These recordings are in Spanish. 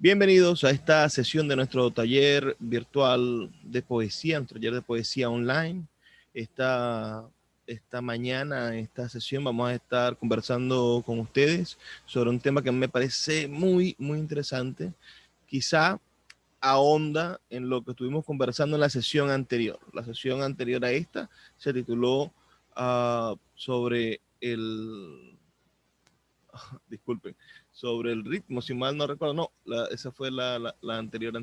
Bienvenidos a esta sesión de nuestro taller virtual de poesía, nuestro taller de poesía online. Esta mañana, esta sesión, vamos a estar conversando con ustedes sobre un tema que me parece muy interesante. Quizá ahonda en lo que estuvimos conversando en la sesión anterior. La sesión anterior a esta se tituló sobre disculpen, sobre el ritmo, si mal no recuerdo, no, esa fue la anterior.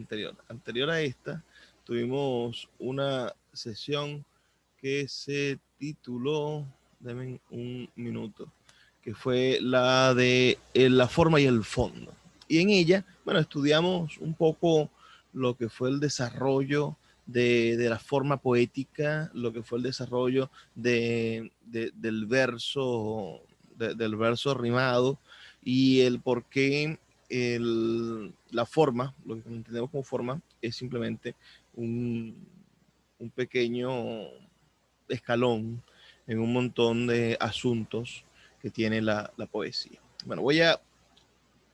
Anterior a esta, tuvimos una sesión que se tituló, denme un minuto, que fue la de la forma y el fondo. Y en ella, bueno, estudiamos un poco lo que fue el desarrollo de la forma poética, lo que fue el desarrollo del verso, del verso rimado y el por qué la forma, lo que entendemos como forma, es simplemente un, un pequeño escalón en un montón de asuntos que tiene la poesía. Bueno,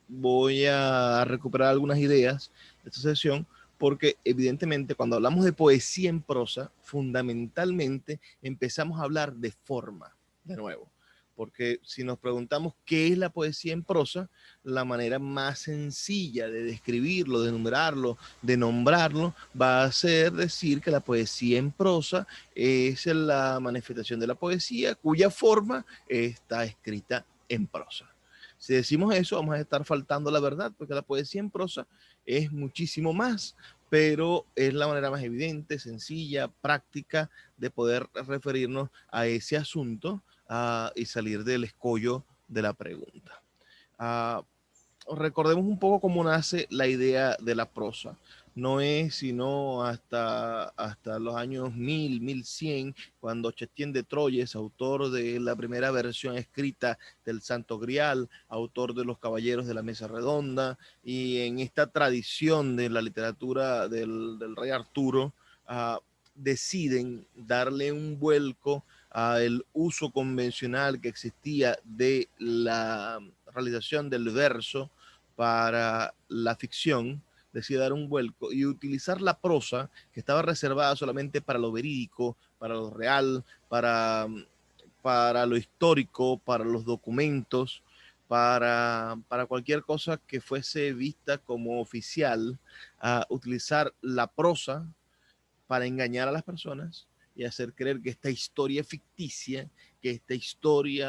voy a recuperar algunas ideas de esta sesión porque evidentemente cuando hablamos de poesía en prosa, fundamentalmente empezamos a hablar de forma, de nuevo. Porque si nos preguntamos qué es la poesía en prosa, la manera más sencilla de describirlo, de enumerarlo, de nombrarlo, va a ser decir que la poesía en prosa es la manifestación de la poesía cuya forma está escrita en prosa. Si decimos eso, vamos a estar faltando la verdad, porque la poesía en prosa es muchísimo más, pero es la manera más evidente, sencilla, práctica de poder referirnos a ese asunto y salir del escollo de la pregunta. Uh, Recordemos un poco cómo nace la idea de la prosa. No es sino hasta los años 1100, cuando Chetien de Troyes, autor de la primera versión escrita del Santo Grial, autor de Los Caballeros de la Mesa Redonda, y en esta tradición de la literatura del rey Arturo, deciden darle un vuelco al uso convencional que existía de la realización del verso para la ficción, decide dar un vuelco y utilizar la prosa que estaba reservada solamente para lo verídico, para lo real, para lo histórico, para los documentos, para cualquier cosa que fuese vista como oficial, a utilizar la prosa para engañar a las personas y hacer creer que esta historia ficticia, que esta historia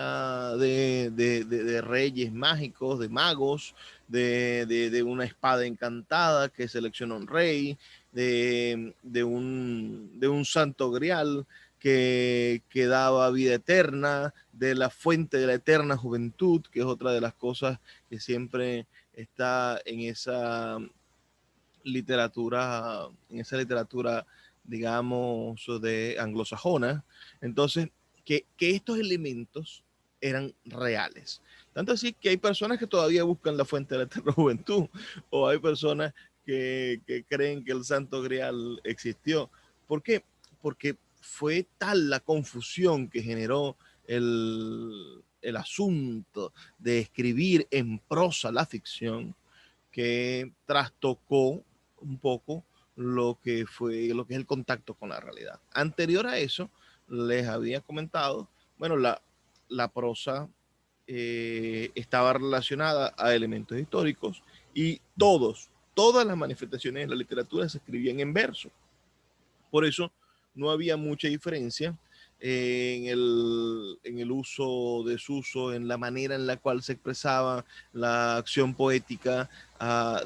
de reyes mágicos, de magos, de una espada encantada que selecciona un rey, de un santo grial que daba vida eterna, de la fuente de la eterna juventud, que es otra de las cosas que siempre está en esa literatura, digamos, de anglosajona. Entonces, que estos elementos eran reales. Tanto así que hay personas que todavía buscan la fuente de la eterna juventud, o hay personas que creen que el Santo Grial existió. ¿Por qué? Porque fue tal la confusión que generó el asunto de escribir en prosa la ficción, que trastocó un poco lo que es el contacto con la realidad. Anterior a eso, les había comentado, bueno, la prosa estaba relacionada a elementos históricos y todas las manifestaciones de la literatura se escribían en verso. Por eso no había mucha diferencia en el uso, desuso, en la manera en la cual se expresaba la acción poética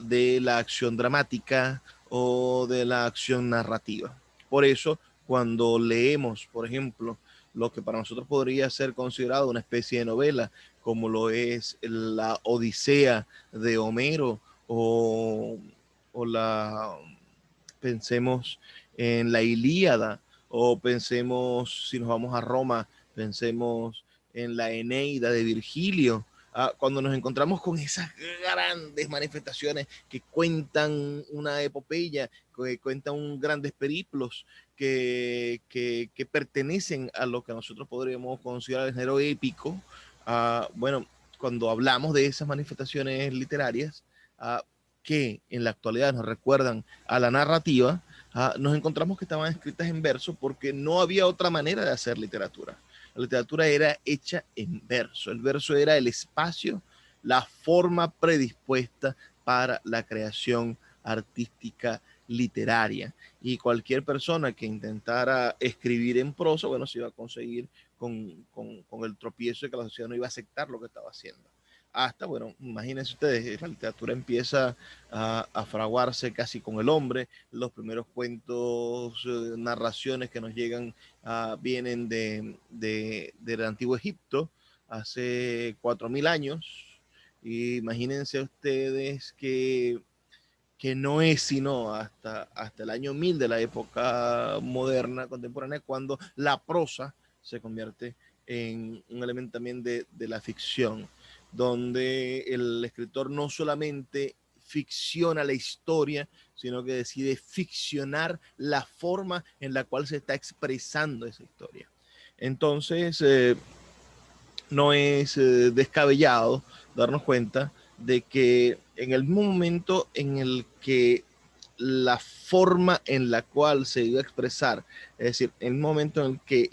de la acción dramática o de la acción narrativa. Por eso, cuando leemos, por ejemplo, lo que para nosotros podría ser considerado una especie de novela, como lo es la Odisea de Homero o pensemos en la Ilíada, o pensemos, si nos vamos a Roma, pensemos en la Eneida de Virgilio. Cuando nos encontramos con esas grandes manifestaciones que cuentan una epopeya, que cuentan grandes periplos, que pertenecen a lo que nosotros podríamos considerar el género épico, bueno, cuando hablamos de esas manifestaciones literarias, que en la actualidad nos recuerdan a la narrativa, nos encontramos que estaban escritas en verso porque no había otra manera de hacer literatura. La literatura era hecha en verso. El verso era el espacio, la forma predispuesta para la creación artística literaria. Y cualquier persona que intentara escribir en prosa, bueno, se iba a conseguir con el tropiezo de que la sociedad no iba a aceptar lo que estaba haciendo. Hasta, bueno, imagínense ustedes, la literatura empieza a fraguarse casi con el hombre, los primeros cuentos, narraciones que nos llegan vienen del antiguo Egipto, hace 4000 años, y imagínense ustedes que no es sino hasta el año 1000 de la época moderna, contemporánea, cuando la prosa se convierte en un elemento también de la ficción, donde el escritor no solamente ficciona la historia, sino que decide ficcionar la forma en la cual se está expresando esa historia. Entonces, no es descabellado darnos cuenta de que en el mismo momento en el que la forma en la cual se iba a expresar, es decir, en el momento en el que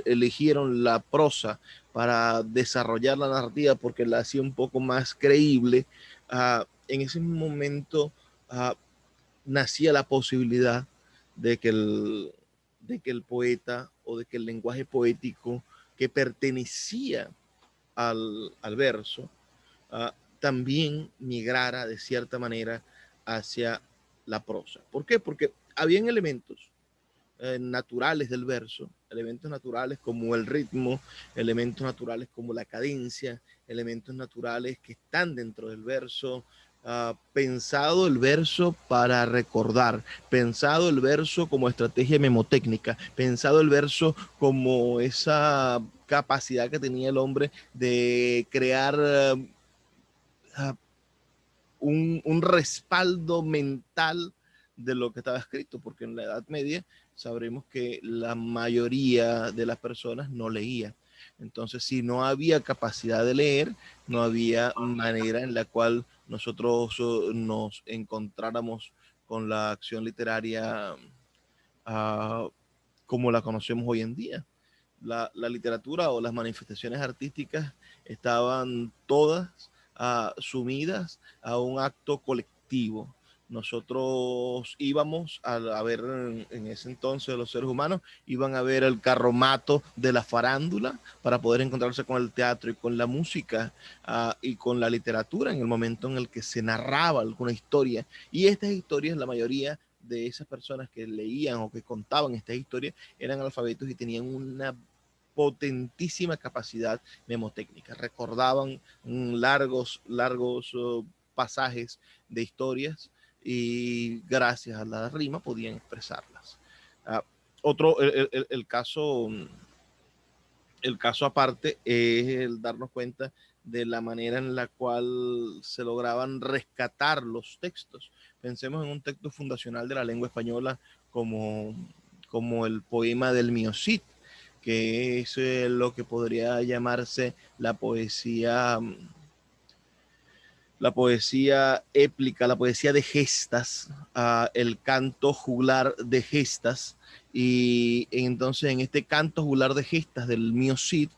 eligieron la prosa para desarrollar la narrativa porque la hacía un poco más creíble, en ese momento uh, nacía la posibilidad de que el poeta o de que el lenguaje poético que pertenecía al verso, también migrara de cierta manera hacia la prosa. ¿Por qué? Porque habían elementos naturales del verso, elementos naturales como el ritmo, elementos naturales como la cadencia, elementos naturales que están dentro del verso, pensado el verso para recordar, pensado el verso como estrategia memotécnica, pensado el verso como esa capacidad que tenía el hombre de crear un respaldo mental de lo que estaba escrito, porque en la Edad Media sabremos que la mayoría de las personas no leía. Entonces, si no había capacidad de leer, no había manera en la cual nosotros nos encontráramos con la acción literaria como la conocemos hoy en día. La literatura o las manifestaciones artísticas estaban todas sumidas a un acto colectivo. Nosotros íbamos a ver en ese entonces los seres humanos, iban a ver el carromato de la farándula para poder encontrarse con el teatro y con la música y con la literatura en el momento en el que se narraba alguna historia. Y estas historias, la mayoría de esas personas que leían o que contaban estas historias eran alfabetos y tenían una potentísima capacidad memotécnica. Recordaban largos pasajes de historias y gracias a la rima podían expresarlas. Uh, otro, el caso aparte es el darnos cuenta de la manera en la cual se lograban rescatar los textos. Pensemos en un texto fundacional de la lengua española como el poema del Mío Cid, que es lo que podría llamarse la poesía éplica, la poesía de gestas, el canto juglar de gestas. Y entonces en este canto juglar de gestas del Mío Cid,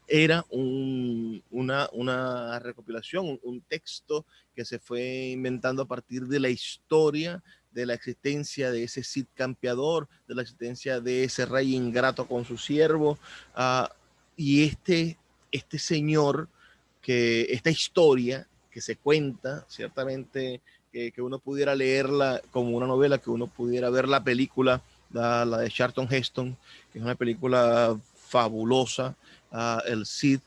era una recopilación, un texto que se fue inventando a partir de la historia de la existencia de ese Cid campeador, de la existencia de ese rey ingrato con su siervo, y este señor, que esta historia que se cuenta, ciertamente que uno pudiera leerla como una novela, que uno pudiera ver la película, la de Charlton Heston, que es una película fabulosa, el Cid,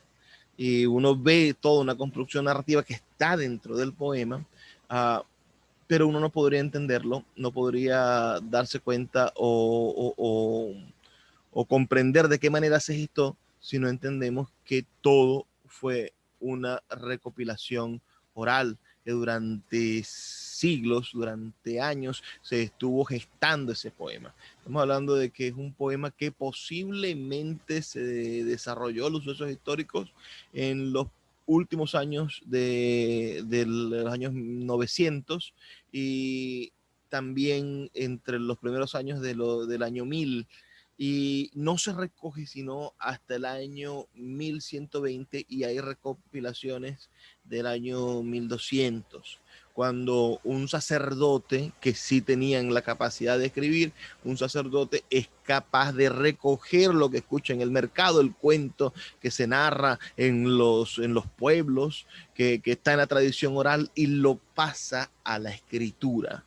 y uno ve toda una construcción narrativa que está dentro del poema, pero uno no podría entenderlo, no podría darse cuenta o comprender de qué manera se gestó si no entendemos que todo fue una recopilación oral que durante siglos, durante años, se estuvo gestando ese poema. Estamos hablando de que es un poema que posiblemente se desarrolló los sucesos históricos en los últimos años de los años 900 y también entre los primeros años del año 1000, y no se recoge sino hasta el año 1120, y hay recopilaciones del año 1200, cuando un sacerdote que sí tenían la capacidad de escribir, un sacerdote es capaz de recoger lo que escucha en el mercado, el cuento que se narra en los pueblos, que está en la tradición oral, y lo pasa a la escritura.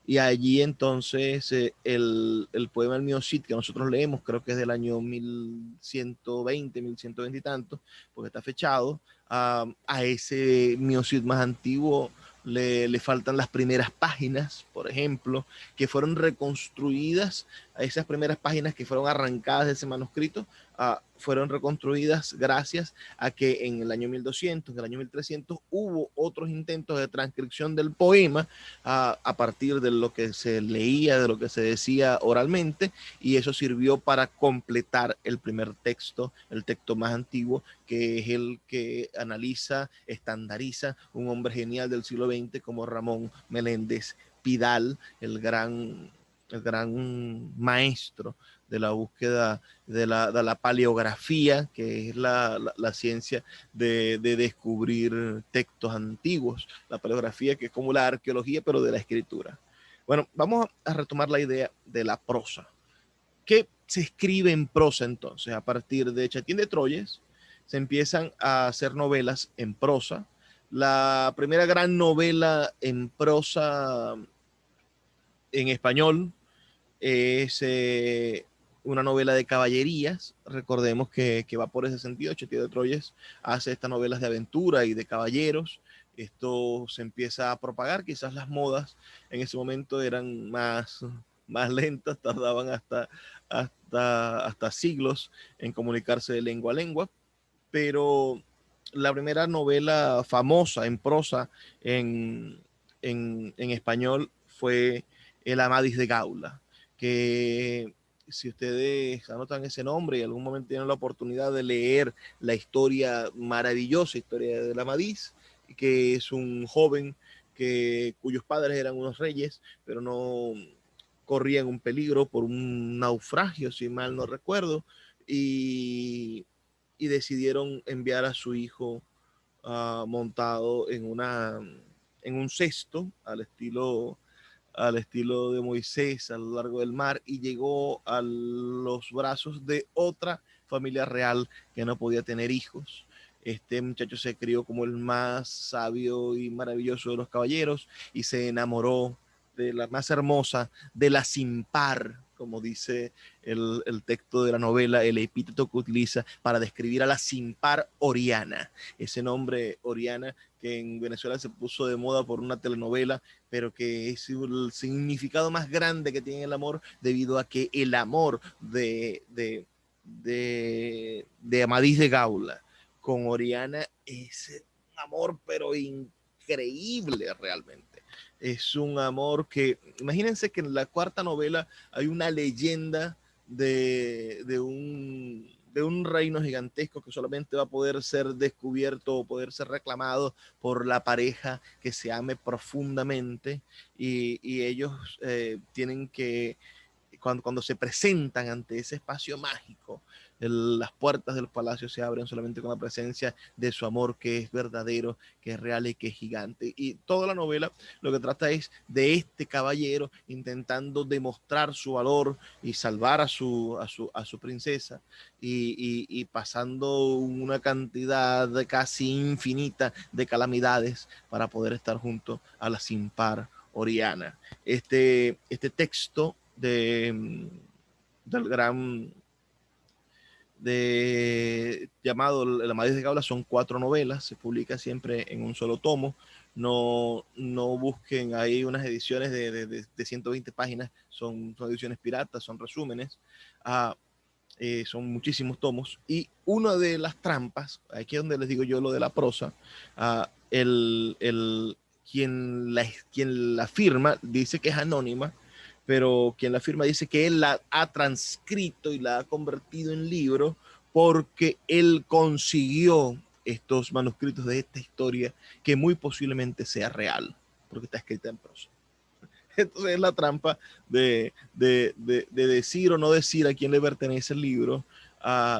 Y allí entonces el poema El mío Cid, que nosotros leemos, creo que es del año 1120, 1120 y tanto, porque está fechado, a ese mío Cid más antiguo le faltan las primeras páginas, por ejemplo, que fueron reconstruidas, a esas primeras páginas que fueron arrancadas de ese manuscrito, fueron reconstruidas gracias a que en el año 1200, en el año 1300, hubo otros intentos de transcripción del poema a partir de lo que se leía, de lo que se decía oralmente, y eso sirvió para completar el primer texto, el texto más antiguo, que es el que analiza, estandariza un hombre genial del siglo XX como Ramón Meléndez Pidal, el gran maestro de la búsqueda de la paleografía, que es la ciencia de descubrir textos antiguos, la paleografía, que es como la arqueología, pero de la escritura. Bueno, vamos a retomar la idea de la prosa. ¿Qué se escribe en prosa entonces? A partir de Chatillon de Troyes se empiezan a hacer novelas en prosa. La primera gran novela en prosa en español es una novela de caballerías. Recordemos que va por ese sentido. Chetty de Troyes hace estas novelas de aventura y de caballeros. Esto se empieza a propagar. Quizás las modas en ese momento eran más lentas, tardaban hasta siglos en comunicarse de lengua a lengua, pero la primera novela famosa en prosa en, en español fue El Amadís de Gaula, que si ustedes anotan ese nombre y en algún momento tienen la oportunidad de leer la historia, maravillosa historia del Amadís, que es un joven cuyos padres eran unos reyes, pero no corrían un peligro por un naufragio, si mal no recuerdo, y, y decidieron enviar a su hijo montado en un cesto al estilo de Moisés a lo largo del mar, y llegó a los brazos de otra familia real que no podía tener hijos. Este muchacho se crió como el más sabio y maravilloso de los caballeros y se enamoró de la más hermosa, de la sin par, como dice el texto de la novela, el epíteto que utiliza para describir a la sin par Oriana. Ese nombre Oriana que en Venezuela se puso de moda por una telenovela, pero que es el significado más grande que tiene el amor, debido a que el amor de Amadís de Gaula con Oriana es un amor, pero increíble realmente. Es un amor que, imagínense que en la cuarta novela hay una leyenda de un reino gigantesco que solamente va a poder ser descubierto o poder ser reclamado por la pareja que se ame profundamente, y ellos tienen que, cuando se presentan ante ese espacio mágico, las puertas del palacio se abren solamente con la presencia de su amor, que es verdadero, que es real y que es gigante. Y toda la novela lo que trata es de este caballero intentando demostrar su valor y salvar a su princesa, y pasando una cantidad casi infinita de calamidades para poder estar junto a la sin par Oriana. Este texto del gran llamado La Madre de Gaula son 4 novelas, se publica siempre en un solo tomo. No busquen ahí unas ediciones de 120 páginas, son ediciones piratas, son resúmenes. Son muchísimos tomos, y una de las trampas, aquí es donde les digo yo lo de la prosa, quien la firma dice que es anónima, pero quien la firma dice que él la ha transcrito y la ha convertido en libro porque él consiguió estos manuscritos de esta historia que muy posiblemente sea real, porque está escrita en prosa. Entonces es la trampa de decir o no decir a quién le pertenece el libro.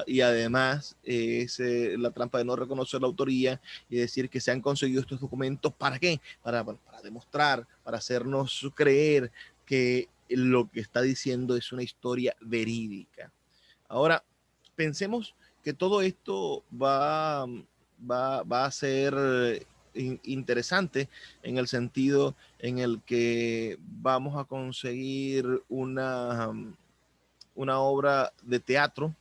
Y además es la trampa de no reconocer la autoría y decir que se han conseguido estos documentos. ¿Para qué? Para demostrar, para hacernos creer que lo que está diciendo es una historia verídica. Ahora, pensemos que todo esto va a ser interesante en el sentido en el que vamos a conseguir una obra de teatro.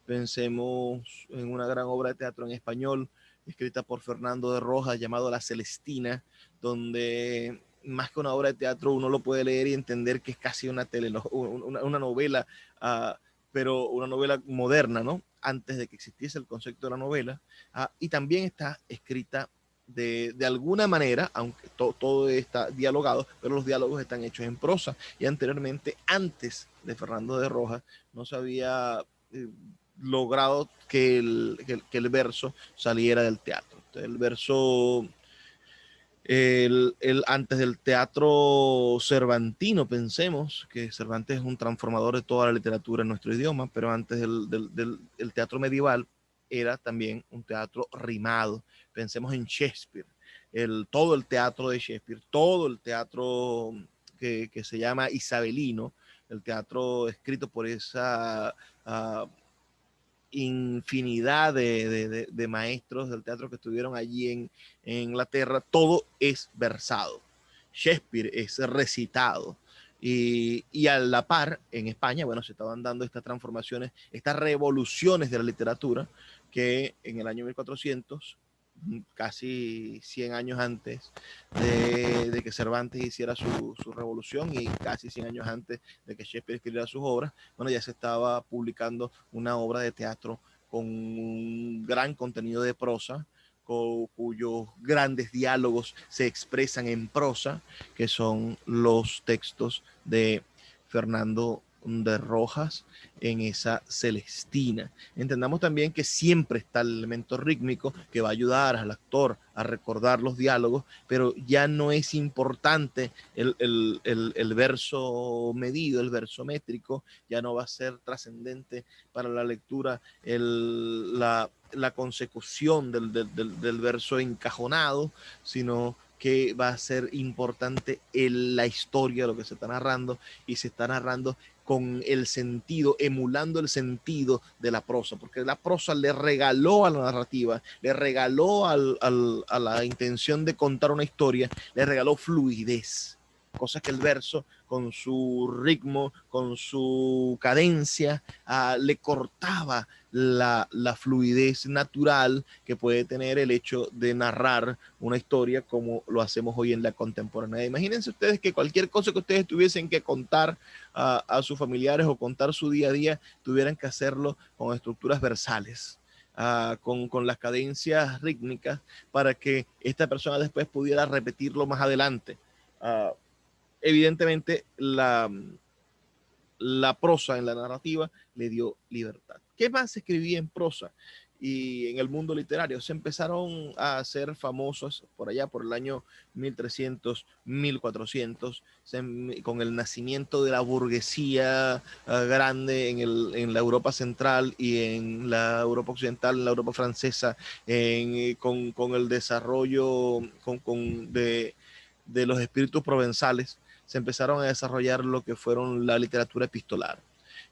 Pensemos en una gran obra de teatro en español escrita por Fernando de Rojas llamado La Celestina, donde más que una obra de teatro uno lo puede leer y entender que es casi una novela, pero una novela moderna, ¿no? Antes de que existiese el concepto de la novela. Y también está escrita de alguna manera, aunque todo está dialogado, pero los diálogos están hechos en prosa. Y anteriormente, antes de Fernando de Rojas, no se había logrado que el verso saliera del teatro. Entonces, el verso, antes del teatro cervantino, pensemos que Cervantes es un transformador de toda la literatura en nuestro idioma, pero antes del teatro medieval era también un teatro rimado. Pensemos en Shakespeare, todo el teatro de Shakespeare, todo el teatro que se llama isabelino, el teatro escrito por esa infinidad de maestros del teatro que estuvieron allí en Inglaterra, todo es versado. Shakespeare es recitado. Y a la par, en España, bueno, se estaban dando estas transformaciones, estas revoluciones de la literatura, que en el año 1400, casi 100 años antes de que Cervantes hiciera su revolución y casi 100 años antes de que Shakespeare escribiera sus obras, bueno, ya se estaba publicando una obra de teatro con un gran contenido de prosa, cuyos grandes diálogos se expresan en prosa, que son los textos de Fernando de Rojas en esa Celestina. Entendamos también que siempre está el elemento rítmico que va a ayudar al actor a recordar los diálogos, pero ya no es importante el verso medido, el verso métrico, ya no va a ser trascendente para la lectura la consecución del verso encajonado, sino que va a ser importante la historia de lo que se está narrando, y se está narrando con el sentido, emulando el sentido de la prosa, porque la prosa le regaló a la narrativa, le regaló a la intención de contar una historia, le regaló fluidez, cosas que el verso, con su ritmo, con su cadencia, le cortaba la fluidez natural que puede tener el hecho de narrar una historia como lo hacemos hoy en la contemporánea. Imagínense ustedes que cualquier cosa que ustedes tuviesen que contar a sus familiares o contar su día a día, tuvieran que hacerlo con estructuras versales. Con las cadencias rítmicas para que esta persona después pudiera repetirlo más adelante. Evidentemente, la prosa en la narrativa le dio libertad. ¿Qué más se escribía en prosa? Y en el mundo literario se empezaron a hacer famosos por allá, por el año 1300, 1400, con el nacimiento de la burguesía grande en la Europa central y en la Europa occidental, en la Europa francesa, con el desarrollo de los espíritus provenzales. Se empezaron a desarrollar lo que fueron la literatura epistolar.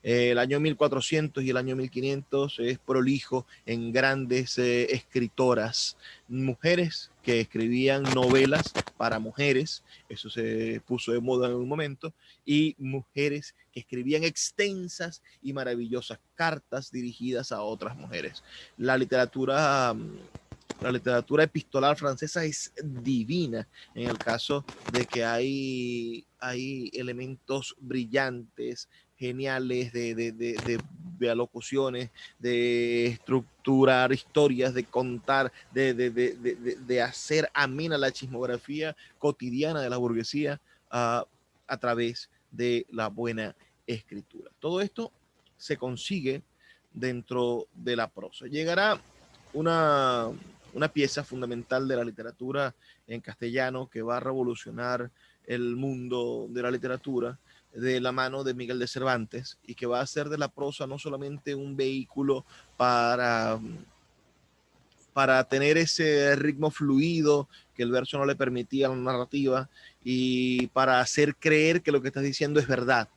El año 1400 y el año 1500 es prolijo en grandes escritoras, mujeres que escribían novelas para mujeres, eso se puso de moda en un momento, y mujeres que escribían extensas y maravillosas cartas dirigidas a otras mujeres. La literatura epistolar francesa es divina en el caso de que hay elementos brillantes, geniales de alocuciones, de estructurar historias, de contar, de hacer amena la chismografía cotidiana de la burguesía a través de la buena escritura. Todo esto se consigue dentro de la prosa. Llegará una, una pieza fundamental de la literatura en castellano que va a revolucionar el mundo de la literatura de la mano de Miguel de Cervantes y que va a hacer de la prosa no solamente un vehículo para, para tener ese ritmo fluido que el verso no le permitía a la narrativa y para hacer creer que lo que estás diciendo es verdad.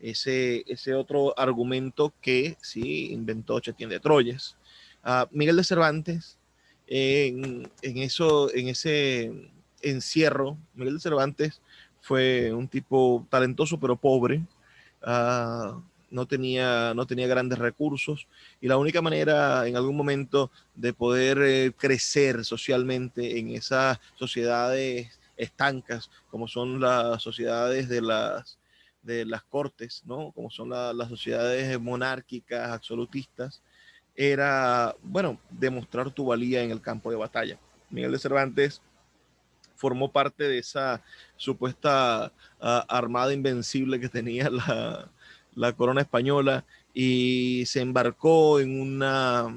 Ese otro argumento que sí inventó Chetien de Troyes. Miguel de Cervantes, en ese encierro, Miguel de Cervantes fue un tipo talentoso pero pobre. Uh, no tenía grandes recursos y la única manera en algún momento de poder crecer socialmente en esas sociedades estancas como son las sociedades de las cortes, ¿no? Como son las sociedades monárquicas, absolutistas, era, bueno, demostrar tu valía en el campo de batalla. Miguel de Cervantes formó parte de esa supuesta armada invencible que tenía la corona española y se embarcó en una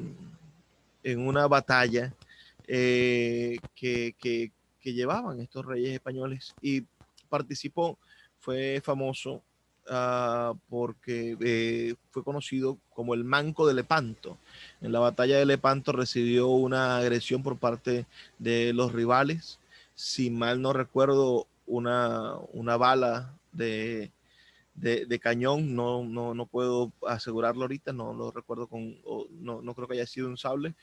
batalla que llevaban estos reyes españoles y participó, fue famoso porque fue conocido como el Manco de Lepanto. En la batalla de Lepanto recibió una agresión por parte de los rivales, si mal no recuerdo, una bala de cañón, no puedo asegurarlo ahorita, no lo recuerdo no creo que haya sido un sable,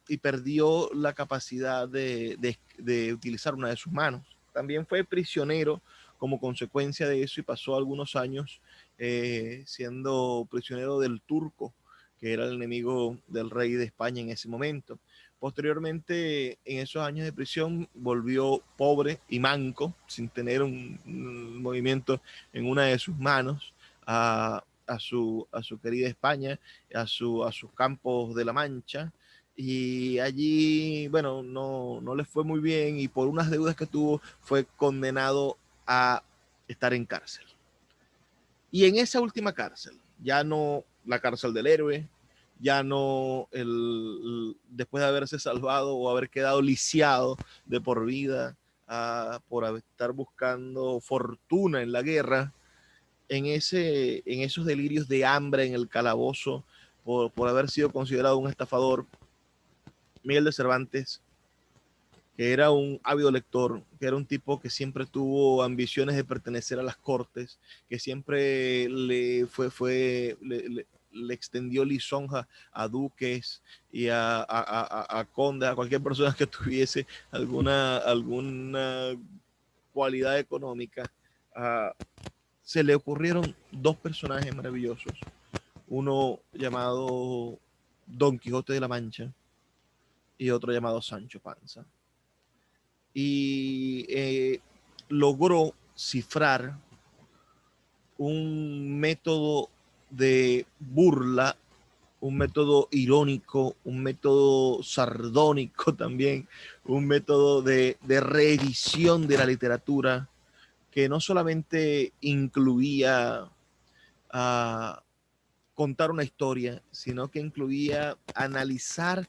y perdió la capacidad de utilizar una de sus manos. También fue prisionero como consecuencia de eso y pasó algunos años siendo prisionero del turco, que era el enemigo del rey de España en ese momento. Posteriormente, en esos años de prisión, volvió pobre y manco, sin tener un movimiento en una de sus manos, a su querida España, a sus campos de la Mancha. Y allí, bueno, no le fue muy bien y por unas deudas que tuvo fue condenado a estar en cárcel. Y en esa última cárcel, ya no la cárcel del héroe, ya no después de haberse salvado o haber quedado lisiado de por vida por estar buscando fortuna en la guerra, en esos delirios de hambre en el calabozo, por haber sido considerado un estafador, Miguel de Cervantes, que era un ávido lector, que era un tipo que siempre tuvo ambiciones de pertenecer a las cortes, que siempre le extendió lisonja a duques y a condes, a cualquier persona que tuviese alguna cualidad económica. Se le ocurrieron dos personajes maravillosos, uno llamado Don Quijote de la Mancha y otro llamado Sancho Panza. Y logró cifrar un método de burla, un método irónico, un método sardónico también, un método de reedición de la literatura que no solamente incluía contar una historia, sino que incluía analizar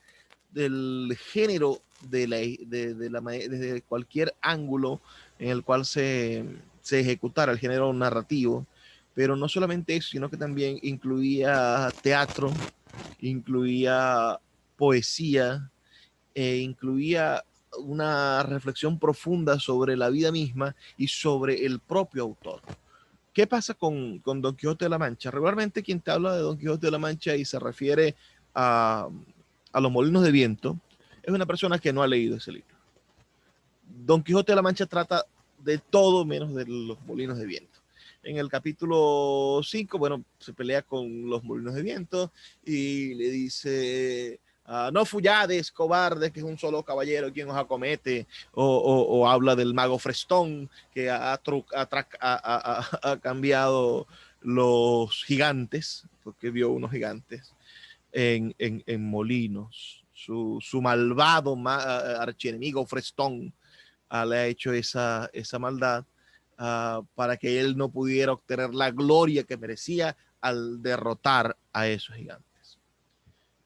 del género desde cualquier ángulo en el cual se ejecutara el género narrativo, pero no solamente eso, sino que también incluía teatro, incluía poesía, incluía una reflexión profunda sobre la vida misma y sobre el propio autor. ¿Qué pasa con Don Quijote de la Mancha? Regularmente quien te habla de Don Quijote de la Mancha y se refiere a los molinos de viento es una persona que no ha leído ese libro. Don Quijote de la Mancha trata de todo menos de los molinos de viento. En el capítulo 5, bueno, se pelea con los molinos de viento y le dice, no fuyades, cobarde, que es un solo caballero quien os acomete, o habla del mago Frestón, que ha cambiado los gigantes, porque vio unos gigantes en molinos. Su malvado archienemigo Frestón le ha hecho esa maldad para que él no pudiera obtener la gloria que merecía al derrotar a esos gigantes.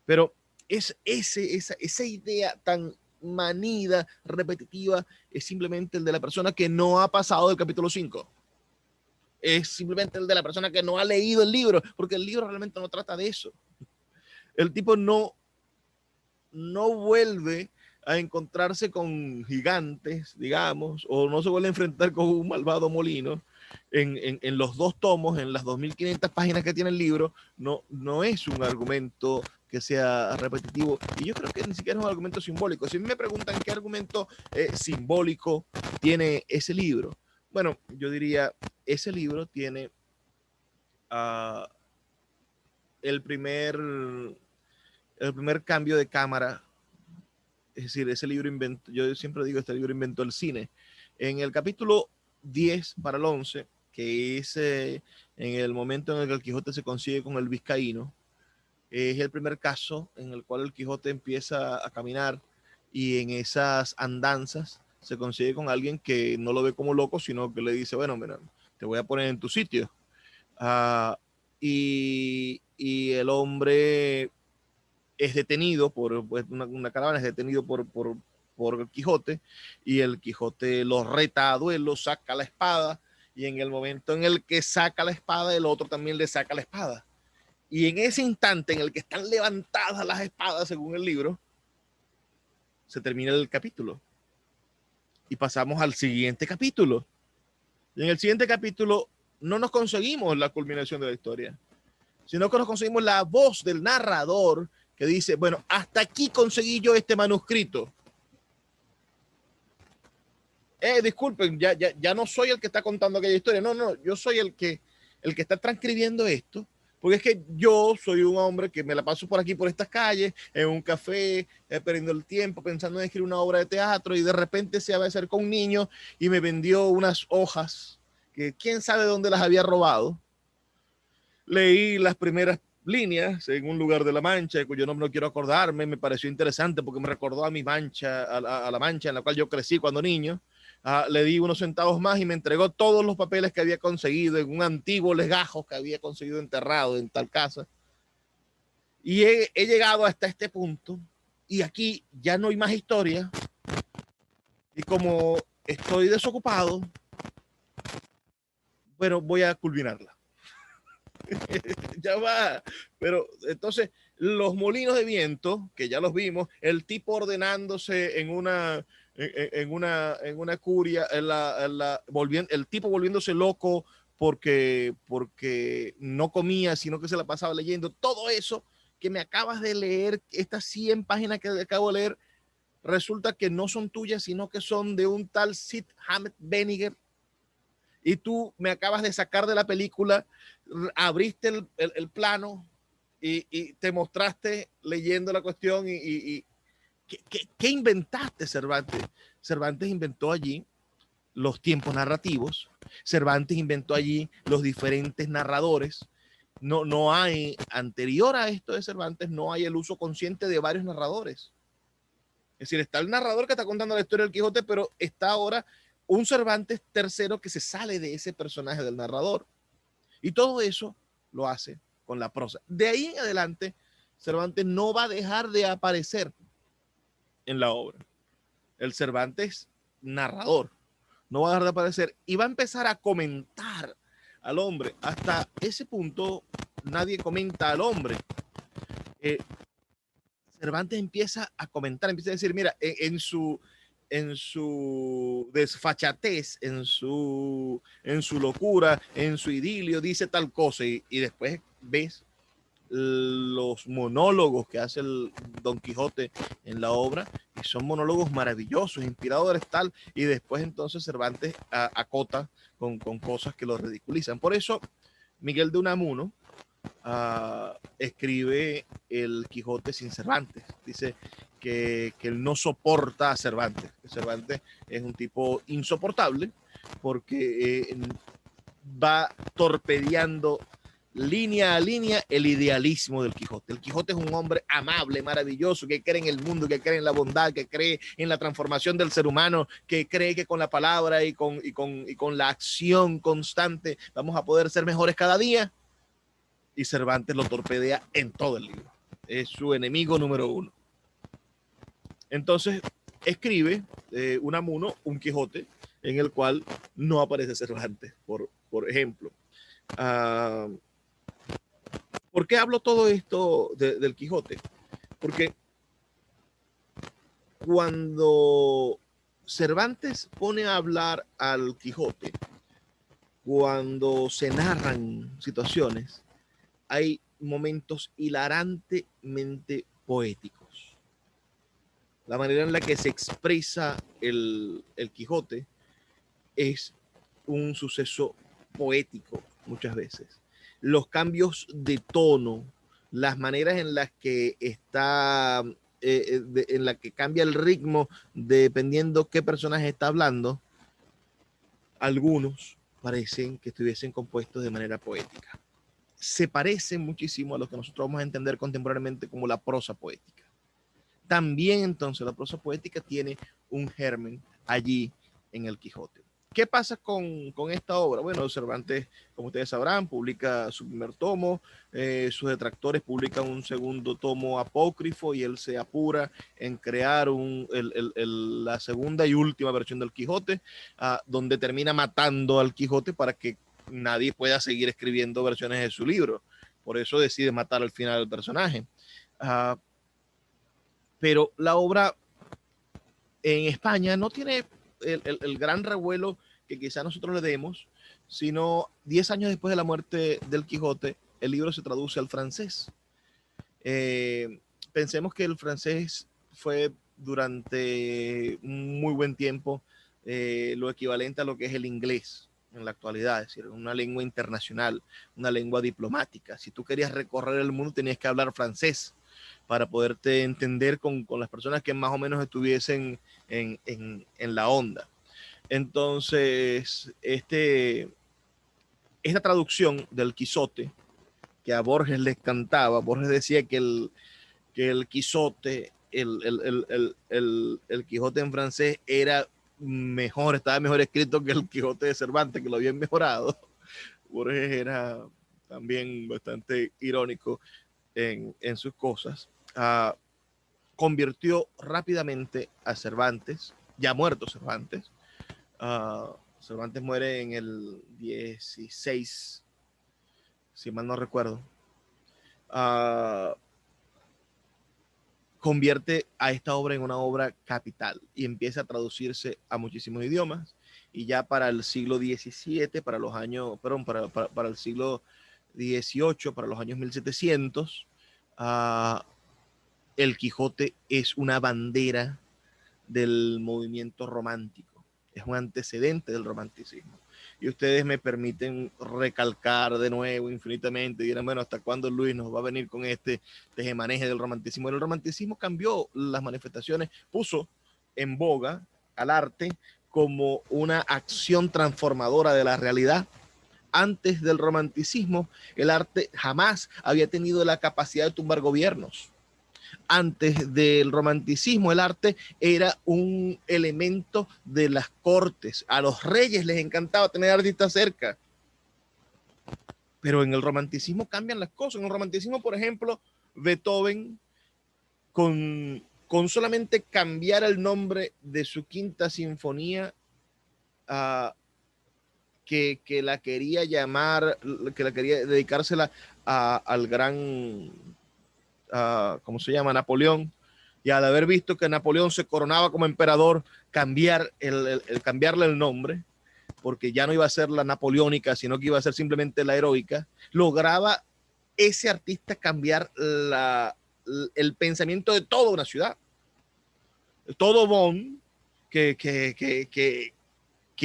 Pero esa idea tan manida, repetitiva, es simplemente el de la persona que no ha pasado del capítulo 5. Es simplemente el de la persona que no ha leído el libro, porque el libro realmente no trata de eso. El tipo no vuelve a encontrarse con gigantes, digamos, o no se vuelve a enfrentar con un malvado molino en los 2 tomos, en las 2500 páginas que tiene el libro. No es un argumento que sea repetitivo, y yo creo que ni siquiera es un argumento simbólico. Si me preguntan qué argumento simbólico tiene ese libro, bueno, yo diría, ese libro tiene uh, el primer cambio de cámara. Es decir, ese libro inventó, yo siempre digo, este libro inventó el cine. En el capítulo 10 para el 11, que es en el momento en el que el Quijote se consigue con el vizcaíno, es el primer caso en el cual el Quijote empieza a caminar, y en esas andanzas se consigue con alguien que no lo ve como loco, sino que le dice, bueno, mira, te voy a poner en tu sitio. Y el hombre es detenido por pues, una caravana, es detenido por el Quijote, y el Quijote lo reta a duelo, saca la espada, y en el momento en el que saca la espada, el otro también le saca la espada. Y en ese instante en el que están levantadas las espadas, según el libro, se termina el capítulo. Y pasamos al siguiente capítulo. Y en el siguiente capítulo no nos conseguimos la culminación de la historia, sino que nos conseguimos la voz del narrador que dice, bueno, hasta aquí conseguí yo este manuscrito. Disculpen, ya no soy el que está contando aquella historia. No, yo soy el que está transcribiendo esto, porque es que yo soy un hombre que me la paso por aquí, por estas calles, en un café, perdiendo el tiempo, pensando en escribir una obra de teatro, y de repente se va a hacer con un niño y me vendió unas hojas que quién sabe dónde las había robado. Leí las primeras líneas en un lugar de La Mancha, cuyo nombre no quiero acordarme, me pareció interesante porque me recordó a mi mancha, a la Mancha en la cual yo crecí cuando niño. Le di unos centavos más y me entregó todos los papeles que había conseguido en un antiguo legajo que había conseguido enterrado en tal casa. Y he llegado hasta este punto, y aquí ya no hay más historia, y como estoy desocupado, pero voy a culminarla. Ya va. Pero entonces, los molinos de viento, que ya los vimos, el tipo ordenándose en una curia, el tipo volviéndose loco porque no comía, sino que se la pasaba leyendo. Todo eso que me acabas de leer, estas 100 páginas que acabo de leer, resulta que no son tuyas, sino que son de un tal Sid Hamed Beniger, y tú me acabas de sacar de la película, abriste el plano y te mostraste leyendo la cuestión. ¿Qué inventaste, Cervantes? Cervantes inventó allí los tiempos narrativos, Cervantes inventó allí los diferentes narradores. No hay, anterior a esto de Cervantes, no hay el uso consciente de varios narradores. Es decir, está el narrador que está contando la historia del Quijote, pero está ahora un Cervantes tercero que se sale de ese personaje del narrador. Y todo eso lo hace con la prosa. De ahí en adelante, Cervantes no va a dejar de aparecer en la obra. El Cervantes narrador no va a dejar de aparecer, y va a empezar a comentar al hombre. Hasta ese punto nadie comenta al hombre. Cervantes empieza a comentar, empieza a decir, mira, en su desfachatez, en su locura, en su idilio, dice tal cosa, y después ves los monólogos que hace el Don Quijote en la obra, y son monólogos maravillosos, inspiradores, tal, y después entonces Cervantes acota con cosas que lo ridiculizan. Por eso Miguel de Unamuno escribe el Quijote sin Cervantes. Dice que él no soporta a Cervantes. Que Cervantes es un tipo insoportable porque va torpedeando línea a línea el idealismo del Quijote. El Quijote es un hombre amable, maravilloso, que cree en el mundo, que cree en la bondad, que cree en la transformación del ser humano, que cree que con la palabra y con la acción constante vamos a poder ser mejores cada día. Y Cervantes lo torpedea en todo el libro. es su enemigo número uno. Entonces escribe Unamuno un Quijote en el cual no aparece Cervantes, por ejemplo. Uh, ¿Por qué hablo todo esto del Quijote? Porque cuando Cervantes pone a hablar al Quijote, cuando se narran situaciones, hay momentos hilarantemente poéticos. La manera en la que se expresa el Quijote es un suceso poético muchas veces. Los cambios de tono, las maneras en las que está, en la que cambia el ritmo dependiendo qué personaje está hablando, algunos parecen que estuviesen compuestos de manera poética. Se parecen muchísimo a lo que nosotros vamos a entender contemporáneamente como la prosa poética. También entonces la prosa poética tiene un germen allí en el Quijote. ¿Qué pasa con esta obra? Bueno, Cervantes, como ustedes sabrán, publica su primer tomo, sus detractores publican un segundo tomo apócrifo y él se apura en crear la segunda y última versión del Quijote, donde termina matando al Quijote para que nadie pueda seguir escribiendo versiones de su libro. Por eso decide matar al final al personaje. Pero la obra en España no tiene el gran revuelo que quizá nosotros le demos, sino 10 años después de la muerte del Quijote, el libro se traduce al francés. Pensemos que el francés fue durante un muy buen tiempo lo equivalente a lo que es el inglés en la actualidad, es decir, una lengua internacional, una lengua diplomática. Si tú querías recorrer el mundo tenías que hablar francés para poderte entender con las personas que más o menos estuviesen en la onda. Entonces, esta traducción del Quijote, que a Borges le cantaba, Borges decía que el Quijote, el Quijote en francés era mejor, estaba mejor escrito que el Quijote de Cervantes, que lo habían mejorado. Borges era también bastante irónico en sus cosas. Convirtió rápidamente a Cervantes, ya muerto Cervantes. Cervantes muere en el 16, si mal no recuerdo. Convierte a esta obra en una obra capital y empieza a traducirse a muchísimos idiomas. Y ya para el siglo XVII, para los años, perdón, para el siglo XVIII, para los años 1700, el Quijote es una bandera del movimiento romántico, es un antecedente del romanticismo. Y ustedes me permiten recalcar de nuevo infinitamente, y dirán, bueno, ¿hasta cuándo Luis nos va a venir con este tejemaneje del romanticismo? El romanticismo cambió las manifestaciones, puso en boga al arte como una acción transformadora de la realidad. Antes del romanticismo, el arte jamás había tenido la capacidad de tumbar gobiernos. Antes del romanticismo, el arte era un elemento de las cortes. A los reyes les encantaba tener artistas cerca. Pero en el romanticismo cambian las cosas. En el romanticismo, por ejemplo, Beethoven, con solamente cambiar el nombre de su quinta sinfonía, que la quería llamar, que la quería dedicársela al gran, ¿cómo se llama? Napoleón. Y al haber visto que Napoleón se coronaba como emperador, cambiarle el nombre, porque ya no iba a ser la napoleónica, sino que iba a ser simplemente la heroica, lograba ese artista cambiar el pensamiento de toda una ciudad. Todo Bonn, que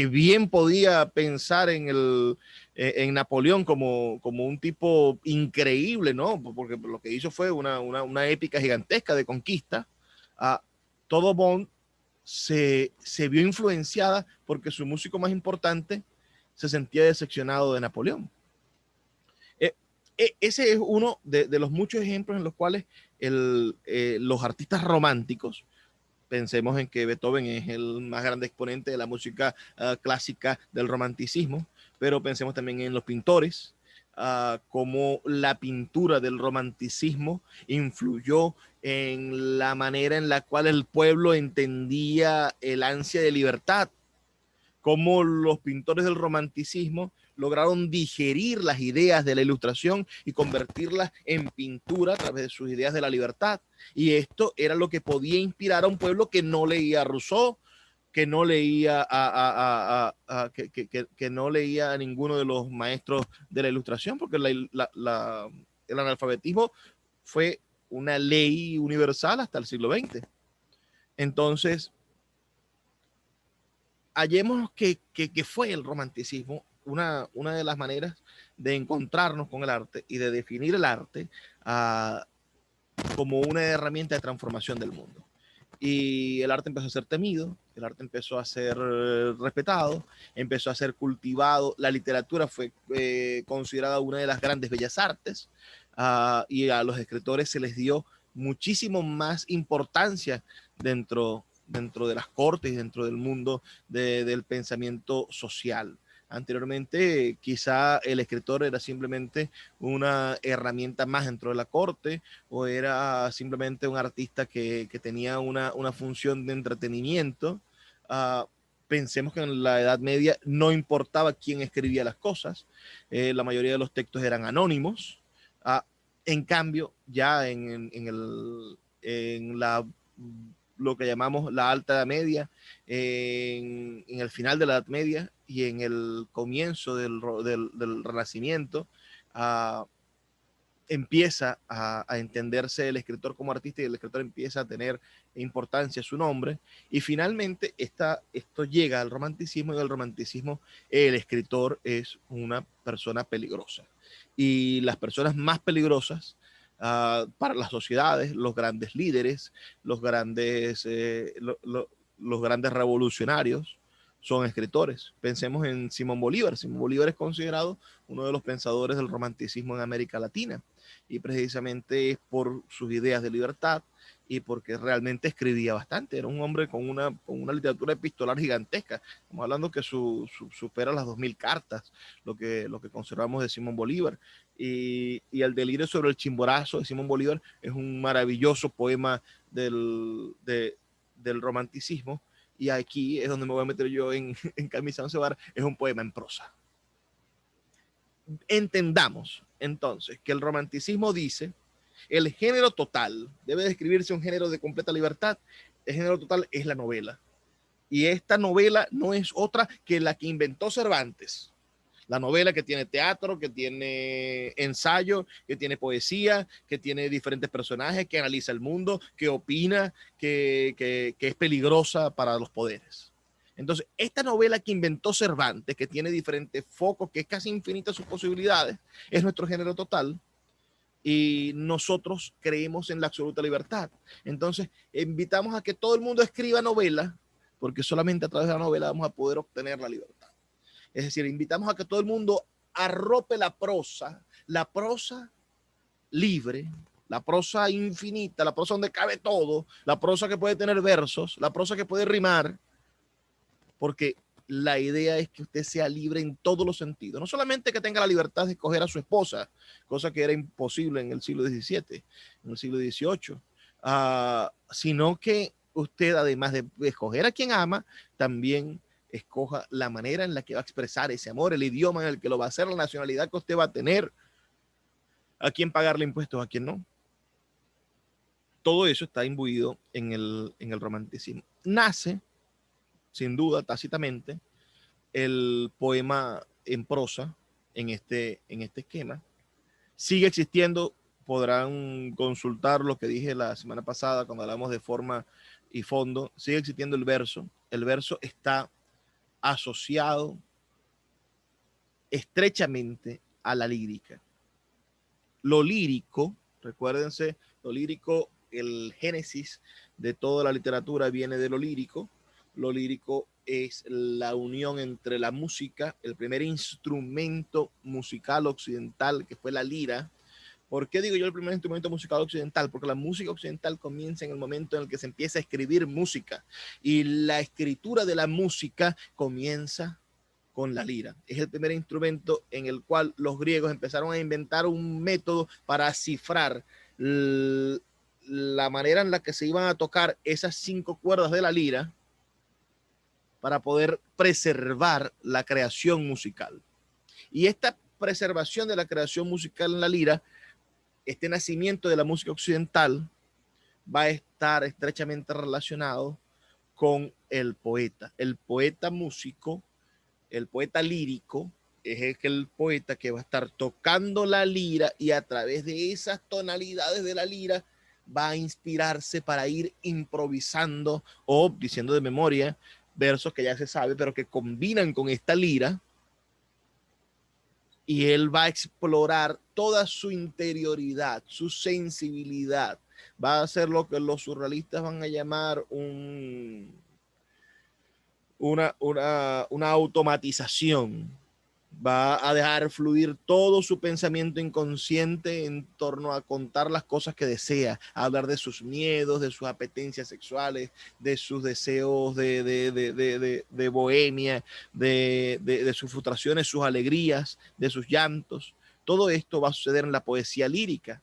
bien podía pensar en Napoleón como un tipo increíble, ¿no? Porque lo que hizo fue una épica gigantesca de conquista. Todo Bonn se vio influenciada porque su músico más importante se sentía decepcionado de Napoleón. Ese es uno de los muchos ejemplos en los cuales los artistas románticos, pensemos en que Beethoven es el más grande exponente de la música clásica del romanticismo, pero pensemos también en los pintores, cómo la pintura del romanticismo influyó en la manera en la cual el pueblo entendía el ansia de libertad, cómo los pintores del romanticismo lograron digerir las ideas de la Ilustración y convertirlas en pintura a través de sus ideas de la libertad. Y esto era lo que podía inspirar a un pueblo que no leía a Rousseau, que no leía que no leía a ninguno de los maestros de la Ilustración, porque el analfabetismo fue una ley universal hasta el siglo XX. Entonces, hallemos que fue el romanticismo una de las maneras de encontrarnos con el arte y de definir el arte como una herramienta de transformación del mundo. Y el arte empezó a ser temido, el arte empezó a ser respetado, empezó a ser cultivado, la literatura fue considerada una de las grandes bellas artes, y a los escritores se les dio muchísimo más importancia dentro de las cortes y dentro del mundo del pensamiento social. Anteriormente, quizá el escritor era simplemente una herramienta más dentro de la corte, o era simplemente un artista que tenía una función de entretenimiento. Pensemos que en la Edad Media no importaba quién escribía las cosas, la mayoría de los textos eran anónimos. En cambio, ya en lo que llamamos la Alta Edad Media, en el final de la Edad Media y en el comienzo del Renacimiento, empieza a entenderse el escritor como artista, y el escritor empieza a tener importancia su nombre, y finalmente esto llega al romanticismo, y el romanticismo, el escritor es una persona peligrosa, y las personas más peligrosas para las sociedades, los grandes líderes, los grandes, los grandes revolucionarios, son escritores. Pensemos en Simón Bolívar. Simón Bolívar es considerado uno de los pensadores del romanticismo en América Latina, y precisamente es por sus ideas de libertad y porque realmente escribía bastante. Era un hombre con una literatura epistolar gigantesca. Estamos hablando que supera las 2000 cartas, lo que conservamos de Simón Bolívar. Y el delirio sobre el Chimborazo de Simón Bolívar es un maravilloso poema del romanticismo. Y aquí es donde me voy a meter yo en Camisa Once Varas, es un poema en prosa. Entendamos entonces que el romanticismo dice: el género total debe describirse un género de completa libertad. El género total es la novela, y esta novela no es otra que la que inventó Cervantes. La novela que tiene teatro, que tiene ensayo, que tiene poesía, que tiene diferentes personajes, que analiza el mundo, que opina, que es peligrosa para los poderes. Entonces, esta novela que inventó Cervantes, que tiene diferentes focos, que es casi infinita sus posibilidades, es nuestro género total, y nosotros creemos en la absoluta libertad. Entonces, invitamos a que todo el mundo escriba novela, porque solamente a través de la novela vamos a poder obtener la libertad. Es decir, invitamos a que todo el mundo arrope la prosa libre, la prosa infinita, la prosa donde cabe todo, la prosa que puede tener versos, la prosa que puede rimar, porque la idea es que usted sea libre en todos los sentidos. No solamente que tenga la libertad de escoger a su esposa, cosa que era imposible en el siglo XVII, en el siglo XVIII, sino que usted, además de escoger a quien ama, también escoja la manera en la que va a expresar ese amor, el idioma en el que lo va a hacer, la nacionalidad que usted va a tener, a quién pagarle impuestos, a quién no. Todo eso está imbuido en el romanticismo. Nace, sin duda, tácitamente, el poema en prosa en este esquema. Sigue existiendo, podrán consultar lo que dije la semana pasada cuando hablamos de forma y fondo. Sigue existiendo el verso. El verso está asociado estrechamente a la lírica. Lo lírico, recuérdense, lo lírico, el génesis de toda la literatura viene de lo lírico. Lo lírico es la unión entre la música, el primer instrumento musical occidental, que fue la lira. ¿Por qué digo yo el primer instrumento musical occidental? Porque la música occidental comienza en el momento en el que se empieza a escribir música, y la escritura de la música comienza con la lira. Es el primer instrumento en el cual los griegos empezaron a inventar un método para cifrar la manera en la que se iban a tocar esas 5 cuerdas de la lira para poder preservar la creación musical. Y esta preservación de la creación musical en la lira, este nacimiento de la música occidental, va a estar estrechamente relacionado con el poeta. El poeta músico, el poeta lírico, es el poeta que va a estar tocando la lira y a través de esas tonalidades de la lira va a inspirarse para ir improvisando o diciendo de memoria versos que ya se sabe, pero que combinan con esta lira, y él va a explorar toda su interioridad, su sensibilidad. Va a hacer lo que los surrealistas van a llamar una automatización. Va a dejar fluir todo su pensamiento inconsciente en torno a contar las cosas que desea, a hablar de sus miedos, de sus apetencias sexuales, de sus deseos de bohemia, de sus frustraciones, sus alegrías, de sus llantos. Todo esto va a suceder en la poesía lírica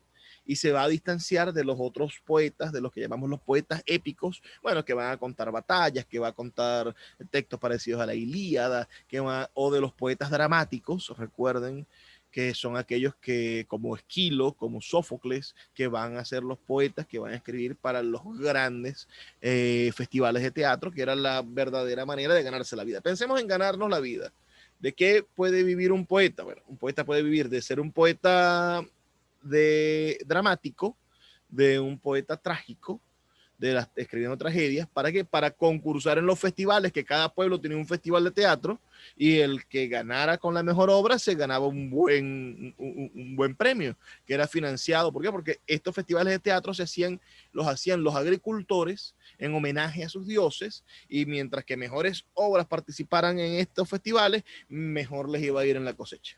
y se va a distanciar de los otros poetas, de los que llamamos los poetas épicos, bueno, que van a contar batallas, que van a contar textos parecidos a la Ilíada, o de los poetas dramáticos, recuerden que son aquellos que, como Esquilo, como Sófocles, que van a ser los poetas que van a escribir para los grandes festivales de teatro, que era la verdadera manera de ganarse la vida. Pensemos en ganarnos la vida. ¿De qué puede vivir un poeta? Bueno, un poeta puede vivir de ser un poeta dramático, de un poeta trágico, escribiendo tragedias. ¿Para qué? Para concursar en los festivales, que cada pueblo tenía un festival de teatro, y el que ganara con la mejor obra se ganaba un buen premio, que era financiado. ¿Por qué? Porque estos festivales de teatro los hacían los agricultores en homenaje a sus dioses, y mientras que mejores obras participaran en estos festivales, mejor les iba a ir en la cosecha.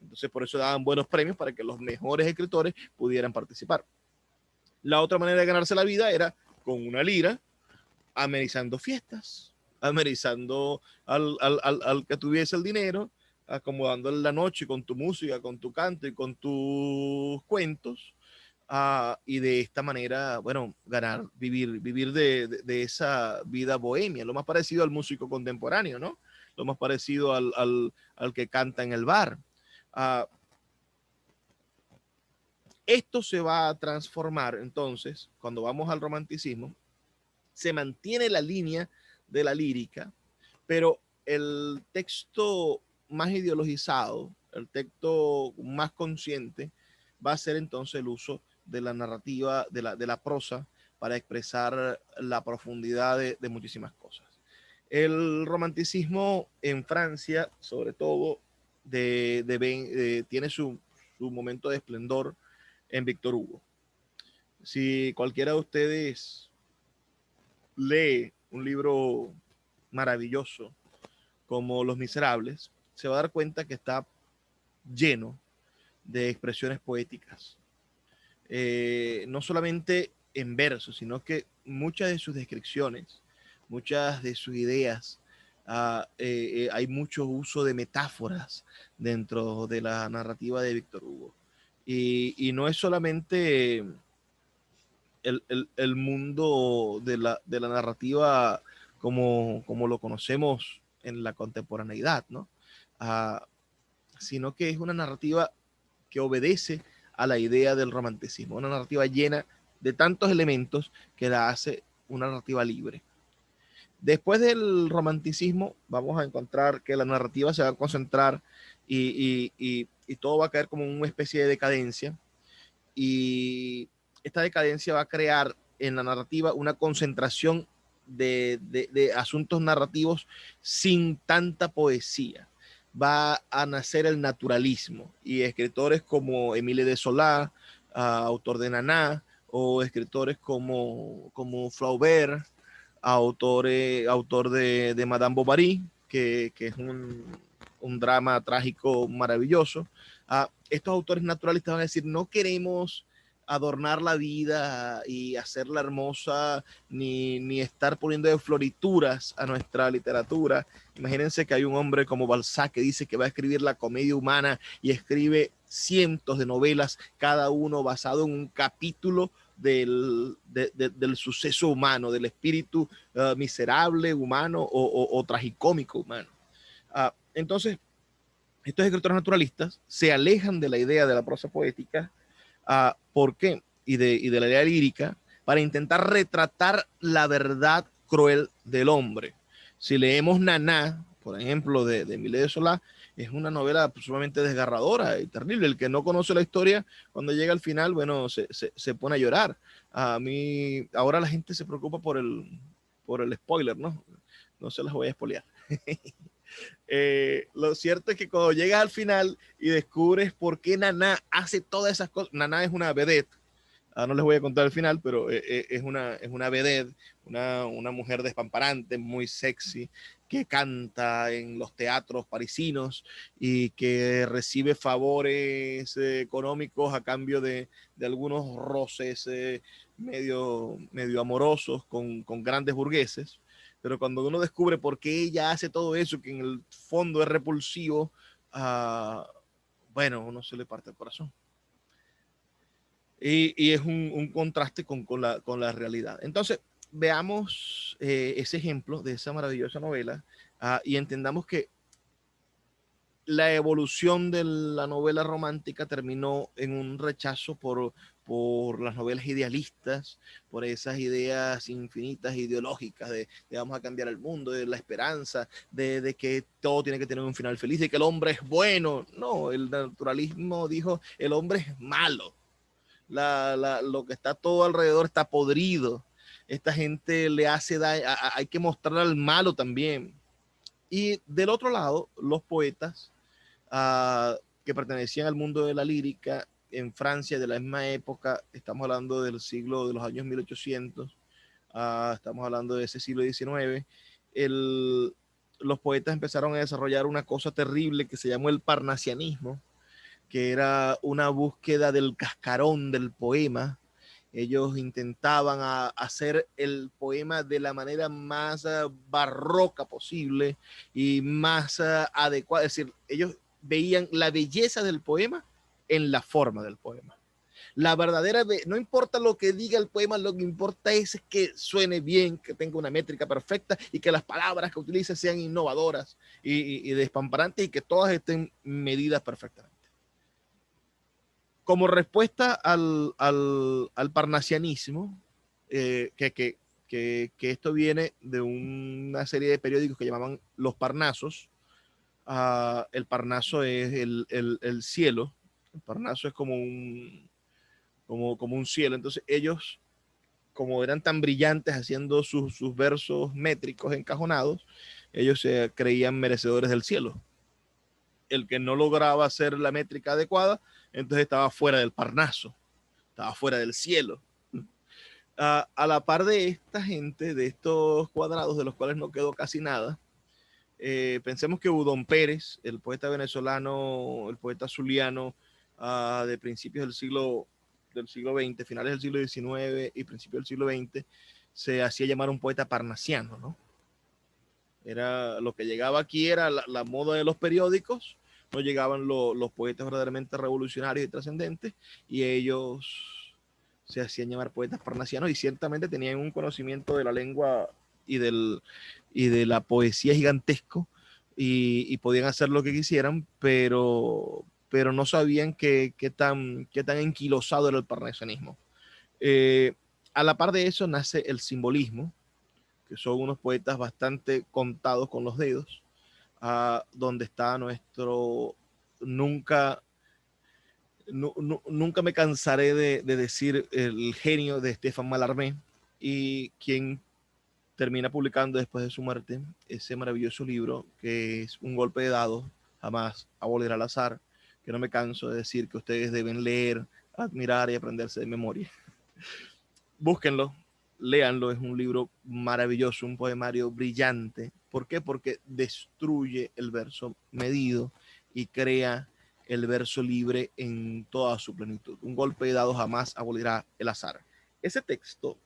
Entonces, por eso daban buenos premios para que los mejores escritores pudieran participar. La otra manera de ganarse la vida era con una lira, amenizando fiestas, amenizando al que tuviese el dinero, acomodándole la noche con tu música, con tu canto y con tus cuentos. Y de esta manera, bueno, vivir de esa vida bohemia, lo más parecido al músico contemporáneo, ¿no? Lo más parecido al que canta en el bar. Uh, Esto se va a transformar entonces, cuando vamos al romanticismo, se mantiene la línea de la lírica, pero el texto más ideologizado, el texto más consciente, va a ser entonces el uso de la narrativa, de la prosa, para expresar la profundidad de muchísimas cosas. El romanticismo en Francia, sobre todo, tiene su momento de esplendor en Víctor Hugo. Si cualquiera de ustedes lee un libro maravilloso como Los Miserables, se va a dar cuenta que está lleno de expresiones poéticas. No solamente en versos, sino que muchas de sus descripciones, muchas de sus ideas, hay mucho uso de metáforas dentro de la narrativa de Víctor Hugo. Y no es solamente el mundo de la narrativa como lo conocemos en la contemporaneidad, ¿no? Sino que es una narrativa que obedece a la idea del romanticismo, una narrativa llena de tantos elementos que la hace una narrativa libre. Después del romanticismo vamos a encontrar que la narrativa se va a concentrar y todo va a caer como una especie de decadencia, y esta decadencia va a crear en la narrativa una concentración de asuntos narrativos sin tanta poesía. Va a nacer el naturalismo, y escritores como Émile de Zola, autor de Naná, o escritores como Flaubert, autor de Madame Bovary, que es un drama trágico maravilloso. Estos autores naturalistas van a decir: no queremos adornar la vida y hacerla hermosa, ni estar poniendo de florituras a nuestra literatura. Imagínense que hay un hombre como Balzac que dice que va a escribir la comedia humana y escribe cientos de novelas, cada uno basado en un capítulo del suceso humano, del espíritu miserable humano o tragicómico humano. Entonces, estos escritores naturalistas se alejan de la idea de la prosa poética. ¿Por qué? Y de la idea lírica, para intentar retratar la verdad cruel del hombre. Si leemos Naná, por ejemplo, de Millet de Solá, es una novela sumamente desgarradora y terrible. El que no conoce la historia, cuando llega al final, bueno, se pone a llorar. A mí, ahora la gente se preocupa por el spoiler, ¿no? No se las voy a spoilear. Lo cierto es que cuando llegas al final y descubres por qué Naná hace todas esas cosas, Naná es una vedette, no les voy a contar el final, pero es una vedette, una mujer despamparante, muy sexy, que canta en los teatros parisinos y que recibe favores económicos a cambio de algunos roces medio amorosos con grandes burgueses. Pero cuando uno descubre por qué ella hace todo eso, que en el fondo es repulsivo, bueno, uno se le parte el corazón. Y es un contraste con la realidad. Entonces, veamos ese ejemplo de esa maravillosa novela y entendamos que la evolución de la novela romántica terminó en un rechazo por las novelas idealistas, por esas ideas infinitas ideológicas de vamos a cambiar el mundo, de la esperanza, de que todo tiene que tener un final feliz, de que el hombre es bueno. No, el naturalismo dijo el hombre es malo, lo que está todo alrededor está podrido. Esta gente le hace daño, hay que mostrar al malo también. Y del otro lado, los poetas que pertenecían al mundo de la lírica en Francia de la misma época, estamos hablando del siglo de los años 1800, estamos hablando de ese siglo XIX, los poetas empezaron a desarrollar una cosa terrible que se llamó el parnasianismo, que era una búsqueda del cascarón del poema. Ellos intentaban hacer el poema de la manera más barroca posible y más adecuada. Es decir, ellos veían la belleza del poema en la forma del poema. La verdadera, no importa lo que diga el poema, lo que importa es que suene bien, que tenga una métrica perfecta y que las palabras que utilice sean innovadoras y despamparantes y que todas estén medidas perfectamente. Como respuesta al parnasianismo, que esto viene de una serie de periódicos que llamaban Los Parnasos. El Parnaso es el cielo, el Parnaso es como un cielo. Entonces ellos, como eran tan brillantes haciendo sus versos métricos encajonados, ellos se creían merecedores del cielo. El que no lograba hacer la métrica adecuada, entonces estaba fuera del Parnaso, estaba fuera del cielo. A la par de esta gente, de estos cuadrados de los cuales no quedó casi nada, pensemos que Udón Pérez, el poeta venezolano, el poeta zuliano de principios del siglo XX, finales del siglo XIX y principios del siglo XX, se hacía llamar un poeta parnasiano, ¿no? Era lo que llegaba aquí era la moda de los periódicos, no llegaban los poetas verdaderamente revolucionarios y trascendentes, y ellos se hacían llamar poetas parnasianos y ciertamente tenían un conocimiento de la lengua y, y de la poesía gigantesco y podían hacer lo que quisieran, pero no sabían qué tan enquilosado era el parnasianismo. Eh, a la par de eso nace el simbolismo, que son unos poetas bastante contados con los dedos, donde está nuestro nunca, nunca me cansaré de decir el genio de Estefan Mallarmé, y quien termina publicando después de su muerte ese maravilloso libro que es Un golpe de dados, jamás abolir al azar, que no me canso de decir que ustedes deben leer, admirar y aprenderse de memoria. Búsquenlo, léanlo, es un libro maravilloso, un poemario brillante. ¿Por qué? Porque destruye el verso medido y crea el verso libre en toda su plenitud. Un golpe dado jamás abolirá el azar. Ese texto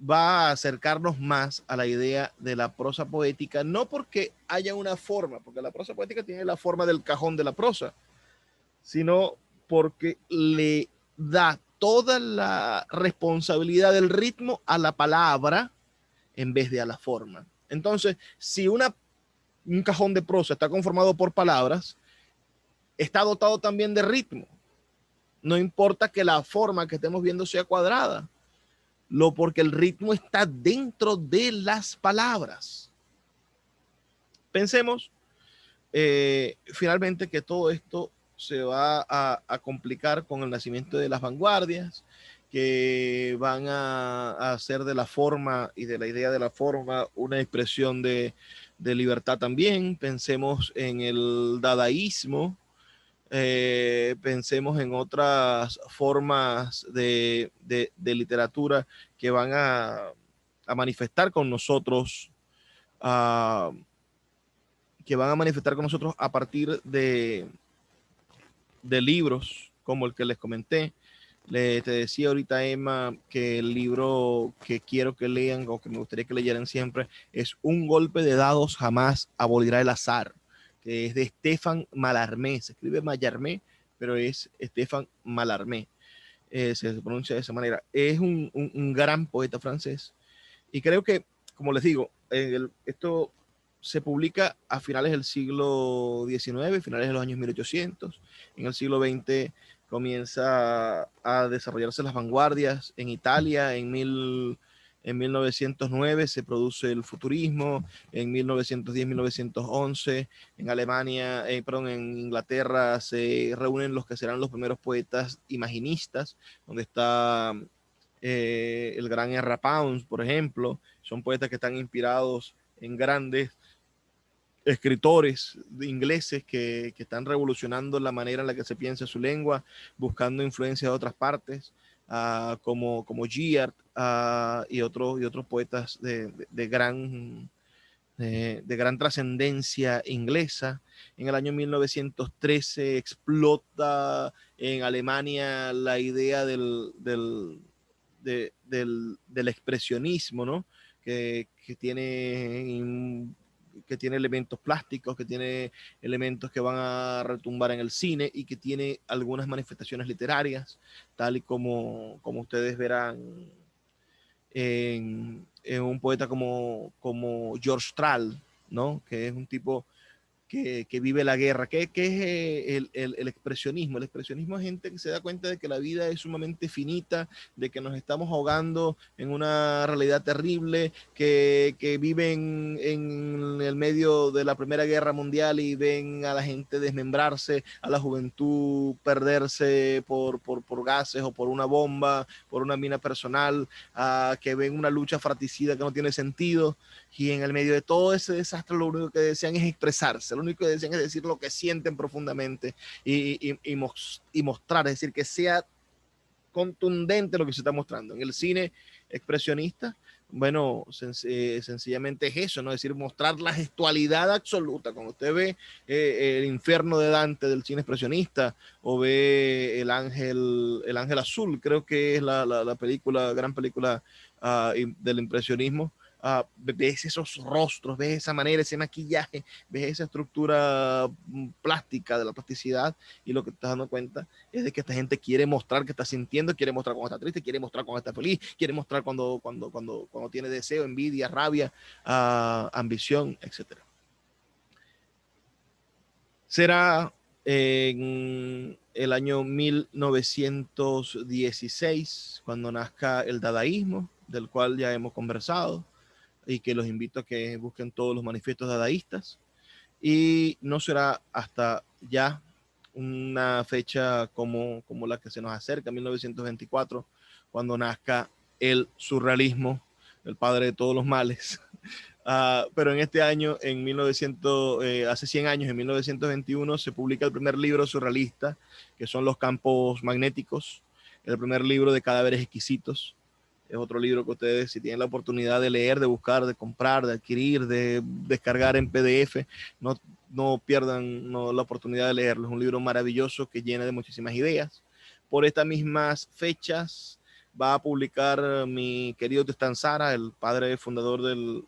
va a acercarnos más a la idea de la prosa poética, no porque haya una forma, porque la prosa poética tiene la forma del cajón de la prosa, sino porque le da toda la responsabilidad del ritmo a la palabra en vez de a la forma. Entonces, si un cajón de prosa está conformado por palabras, está dotado también de ritmo. No importa que la forma que estemos viendo sea cuadrada, porque el ritmo está dentro de las palabras. Pensemos finalmente que todo esto se va a complicar con el nacimiento de las vanguardias, que van a hacer de la forma y de la idea de la forma una expresión de libertad también. Pensemos en el dadaísmo, pensemos en otras formas de literatura que van a manifestar con nosotros, que van a manifestar con nosotros a partir de libros como el que les comenté. Te decía ahorita, Emma, que el libro que quiero que lean o que me gustaría que leyeran siempre es Un golpe de dados jamás abolirá el azar, que es de Stéphane Mallarmé. Se escribe Mallarmé, pero es Stéphane Mallarmé. Se pronuncia de esa manera. Es un gran poeta francés. Y creo que, como les digo, esto se publica a finales del siglo XIX, finales de los años 1800. En el siglo XX comienza a desarrollarse las vanguardias. En Italia, en 1909 se produce el futurismo, en 1910-1911 en Alemania, perdón, en Inglaterra se reúnen los que serán los primeros poetas imaginistas, donde está el gran R. Pounds, por ejemplo. Son poetas que están inspirados en grandes escritores ingleses que están revolucionando la manera en la que se piensa su lengua, buscando influencia de otras partes, como Giard, y otros poetas de gran trascendencia inglesa. En el año 1913 explota en Alemania la idea del expresionismo, ¿no? Que tiene elementos plásticos, que tiene elementos que van a retumbar en el cine y que tiene algunas manifestaciones literarias, tal y como ustedes verán en un poeta como George Tral, ¿no? Que es un tipo que vive la guerra. ¿Qué es el expresionismo? El expresionismo es gente que se da cuenta de que la vida es sumamente finita, de que nos estamos ahogando en una realidad terrible, que viven en el medio de la Primera Guerra Mundial y ven a la gente desmembrarse, a la juventud perderse por gases o por una bomba, por una mina personal, que ven una lucha fratricida que no tiene sentido. Y en el medio de todo ese desastre lo único que desean es expresarse, lo único que desean es decir lo que sienten profundamente y mostrar, es decir, que sea contundente lo que se está mostrando. En el cine expresionista, bueno, sencillamente es eso, ¿no? Es decir, mostrar la gestualidad absoluta. Cuando usted ve el infierno de Dante del cine expresionista o ve el ángel azul, creo que es la película, gran película del impresionismo, ves esos rostros, ves esa manera, ese maquillaje, ves esa estructura plástica de la plasticidad, y lo que te estás dando cuenta es de que esta gente quiere mostrar que está sintiendo, quiere mostrar cuando está triste, quiere mostrar cuando está feliz, quiere mostrar cuando tiene deseo, envidia, rabia, ambición, etc. Será en el año 1916 cuando nazca el dadaísmo, del cual ya hemos conversado, y que los invito a que busquen todos los manifiestos dadaístas. Y no será hasta ya una fecha como la que se nos acerca, 1924, cuando nazca el surrealismo, el padre de todos los males. Pero en este año, hace 100 años, en 1921, se publica el primer libro surrealista, que son Los Campos Magnéticos, el primer libro de Cadáveres Exquisitos. Es otro libro que ustedes, si tienen la oportunidad de leer, de buscar, de comprar, de adquirir, de descargar en PDF, no, no pierdan la oportunidad de leerlo. Es un libro maravilloso que llena de muchísimas ideas. Por estas mismas fechas va a publicar mi querido Tristan Tzara, el padre fundador del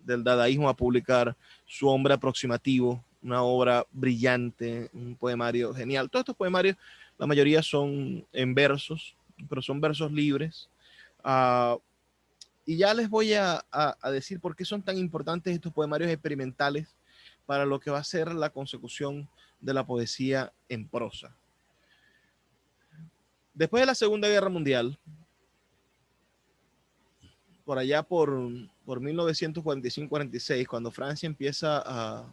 dadaísmo, a publicar su Hombre Aproximativo, una obra brillante, un poemario genial. Todos estos poemarios, la mayoría son en versos, pero son versos libres. Uh, y ya les voy a decir por qué son tan importantes estos poemarios experimentales para lo que va a ser la consecución de la poesía en prosa. Después de la Segunda Guerra Mundial, por allá por 1945-46, cuando Francia empieza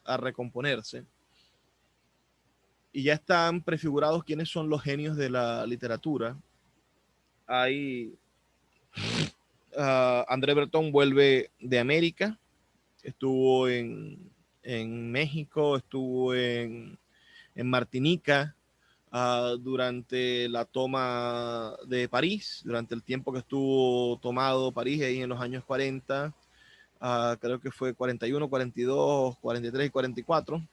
a recomponerse, y ya están prefigurados quiénes son los genios de la literatura, hay André Breton vuelve de América, estuvo en México, estuvo en Martinica, durante la toma de París, durante el tiempo que estuvo tomado París ahí en los años 40, creo que fue 41, 42, 43 y 44,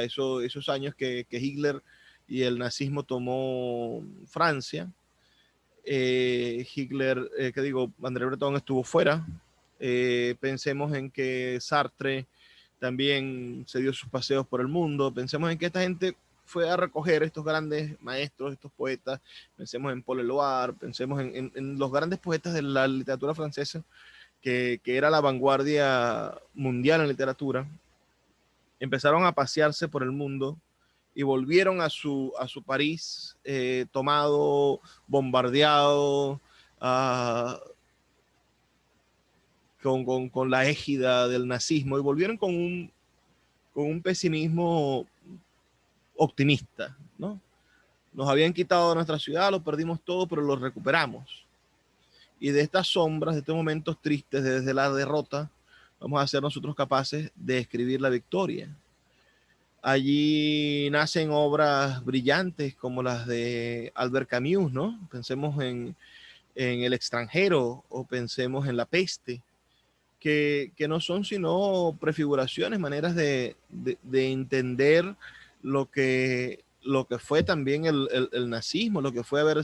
esos años que Hitler y el nazismo tomó Francia. Hitler, que digo, André Breton estuvo fuera. Pensemos en que Sartre también se dio sus paseos por el mundo. Pensemos en que esta gente fue a recoger estos grandes maestros, estos poetas. Pensemos en Paul Eluard, pensemos en los grandes poetas de la literatura francesa, que era la vanguardia mundial en literatura. Empezaron a pasearse por el mundo y volvieron a su París tomado, bombardeado, con la égida del nazismo, y volvieron con un pesimismo optimista, ¿no? Nos habían quitado nuestra ciudad, lo perdimos todo, pero lo recuperamos. Y de estas sombras, de estos momentos tristes, desde la derrota, vamos a ser nosotros capaces de escribir la victoria. Allí nacen obras brillantes como las de Albert Camus, ¿no? Pensemos en El extranjero o pensemos en La peste, que no son sino prefiguraciones, maneras de entender lo que fue también el nazismo, lo que fue haber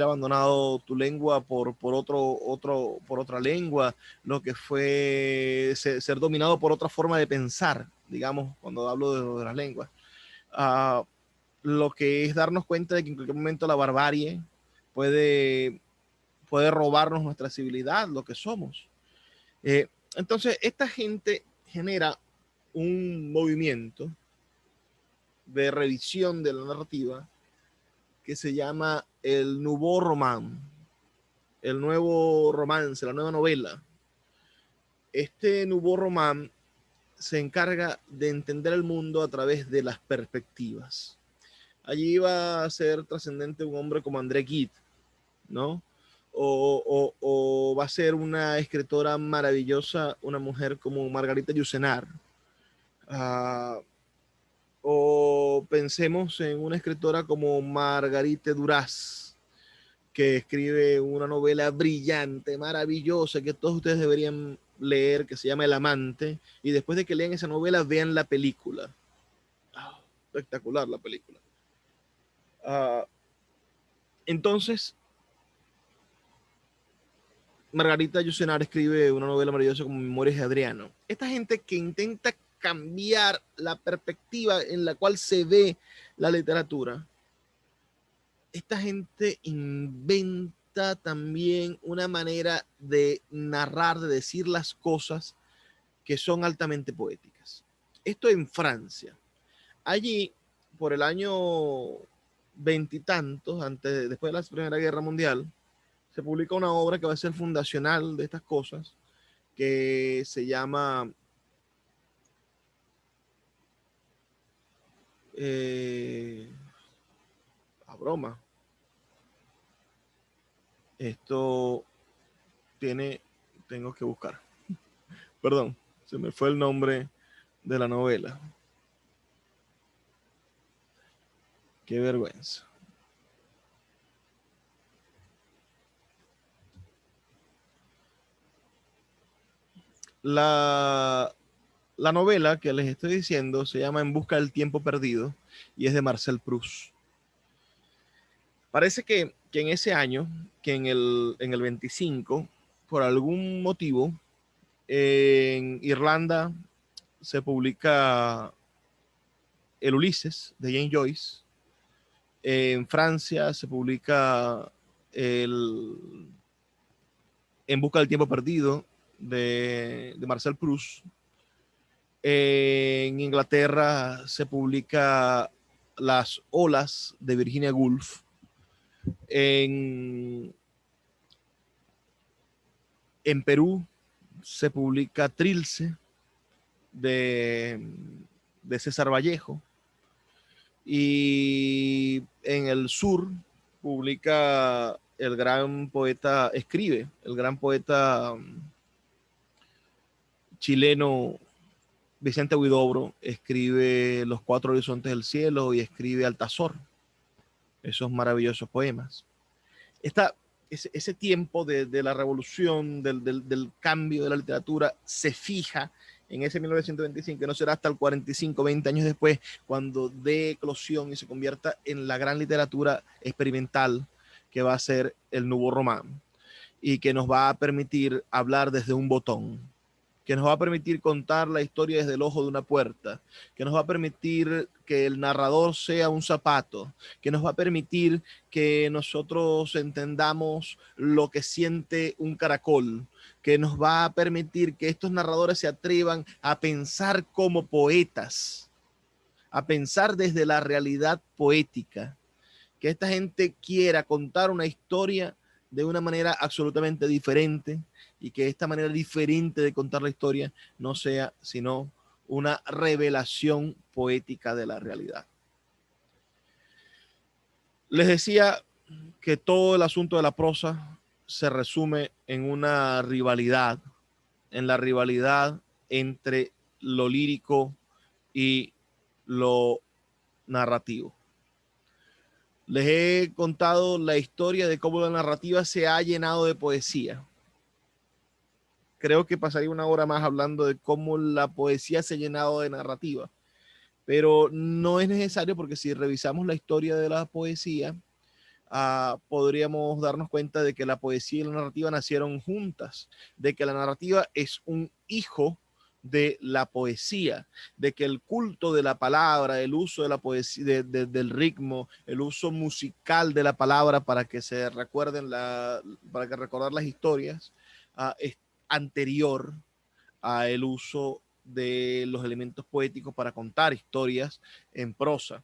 abandonado tu lengua por otra lengua, lo que fue ser dominado por otra forma de pensar, digamos, cuando hablo de las lenguas. Uh, lo que es darnos cuenta de que en cualquier momento la barbarie puede robarnos nuestra civilidad, lo que somos. Entonces, esta gente genera un movimiento de revisión de la narrativa que se llama el Nouveau Roman, el nuevo romance, la nueva novela. Este Nouveau Roman se encarga de entender el mundo a través de las perspectivas. Allí va a ser trascendente un hombre como André Gide, ¿no? O va a ser una escritora maravillosa, una mujer como Margarita Yourcenar. O pensemos en una escritora como Margarite Duras, que escribe una novela brillante, maravillosa, que todos ustedes deberían leer, que se llama El amante, y después de que lean esa novela, vean la película. Espectacular la película. Entonces, Margarita Yourcenar escribe una novela maravillosa como Memorias de Adriano. Esta gente que intenta cambiar la perspectiva en la cual se ve la literatura, esta gente inventa también una manera de narrar, de decir las cosas que son altamente poéticas. Esto en Francia. Allí, por el año veintitantos, después de la Primera Guerra Mundial, se publica una obra que va a ser fundacional de estas cosas, que se llama a broma. Esto tengo que buscar. Perdón, se me fue el nombre de la novela. Qué vergüenza. La La novela que les estoy diciendo se llama En busca del tiempo perdido y es de Marcel Proust. Parece que en ese año, que en el 25, por algún motivo, en Irlanda se publica el Ulises de James Joyce. En Francia se publica el En busca del tiempo perdido de Marcel Proust. En Inglaterra se publica Las olas de Virginia Woolf. En, en Perú se publica Trilce de, de César Vallejo. Y en el sur publica el gran poeta, escribe el gran poeta chileno Vicente Huidobro, escribe Los cuatro horizontes del cielo y escribe Altazor, esos maravillosos poemas. Esta, ese tiempo de la revolución, del cambio de la literatura, se fija en ese 1925, que no será hasta el 45, 20 años después, cuando dé eclosión y se convierta en la gran literatura experimental que va a ser el Nouveau Roman y que nos va a permitir hablar desde un botón, que nos va a permitir contar la historia desde el ojo de una puerta, que nos va a permitir que el narrador sea un zapato, que nos va a permitir que nosotros entendamos lo que siente un caracol, que nos va a permitir que estos narradores se atrevan a pensar como poetas, a pensar desde la realidad poética, que esta gente quiera contar una historia de una manera absolutamente diferente y que esta manera diferente de contar la historia no sea sino una revelación poética de la realidad. Les decía que todo el asunto de la prosa se resume en una rivalidad, en la rivalidad entre lo lírico y lo narrativo. Les he contado la historia de cómo la narrativa se ha llenado de poesía. Creo que pasaría una hora más hablando de cómo la poesía se ha llenado de narrativa, pero no es necesario porque si revisamos la historia de la poesía, podríamos darnos cuenta de que la poesía y la narrativa nacieron juntas, de que la narrativa es un hijo de la poesía, de que el culto de la palabra, el uso de la poesía, del ritmo, el uso musical de la palabra para que se recuerden para que recordar las historias, es anterior a el uso de los elementos poéticos para contar historias en prosa.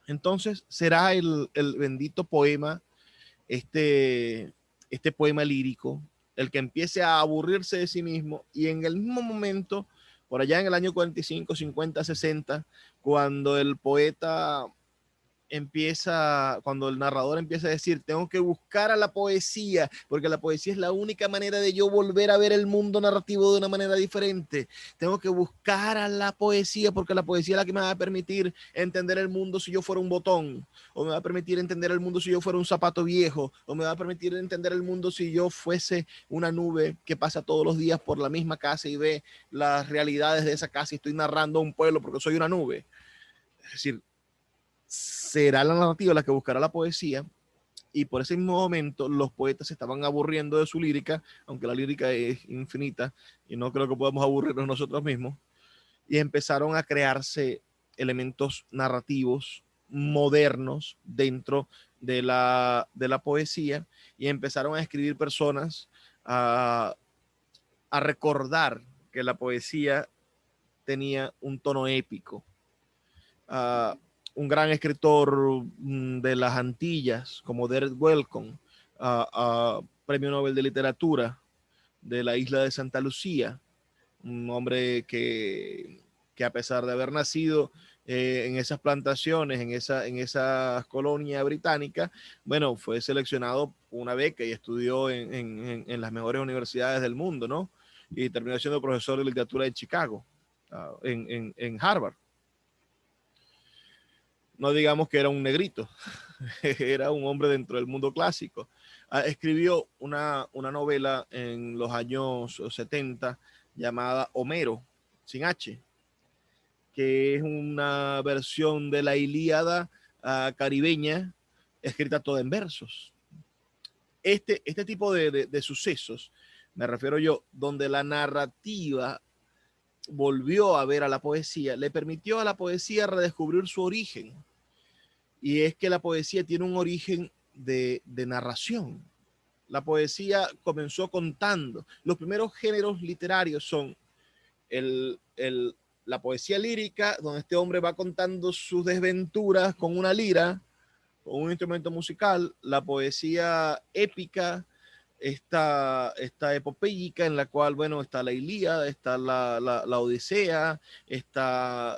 Entonces será el bendito poema, este poema lírico, el que empiece a aburrirse de sí mismo y en el mismo momento, por allá en el año 45, 50, 60, cuando el poeta cuando el narrador empieza a decir, tengo que buscar a la poesía, porque la poesía es la única manera de yo volver a ver el mundo narrativo de una manera diferente. Tengo que buscar a la poesía, porque la poesía es la que me va a permitir entender el mundo si yo fuera un botón, o me va a permitir entender el mundo si yo fuera un zapato viejo, o me va a permitir entender el mundo si yo fuese una nube que pasa todos los días por la misma casa y ve las realidades de esa casa y estoy narrando a un pueblo porque soy una nube. Es decir, será la narrativa la que buscará la poesía y por ese mismo momento los poetas se estaban aburriendo de su lírica, aunque la lírica es infinita y no creo que podamos aburrirnos nosotros mismos, y empezaron a crearse elementos narrativos modernos dentro de la poesía y empezaron a escribir personas a recordar que la poesía tenía un tono épico. Un gran escritor de las Antillas, como Derek Welcome, Premio Nobel de Literatura de la isla de Santa Lucía, un hombre que a pesar de haber nacido en esas plantaciones, en esa colonia británica, bueno, fue seleccionado una beca y estudió en las mejores universidades del mundo, ¿no? Y terminó siendo profesor de literatura en Chicago, en Harvard. No digamos que era un negrito, era un hombre dentro del mundo clásico. Escribió una novela en los años 70 llamada Homero, sin H, que es una versión de la Ilíada caribeña, escrita toda en versos. Este tipo de sucesos, me refiero yo, donde la narrativa volvió a ver a la poesía, le permitió a la poesía redescubrir su origen. Y es que la poesía tiene un origen de narración. La poesía comenzó contando. Los primeros géneros literarios son el, el, la poesía lírica, donde este hombre va contando sus desventuras con una lira, con un instrumento musical, la poesía épica, esta epopéyica en la cual, bueno, está la Ilíada, está la Odisea, está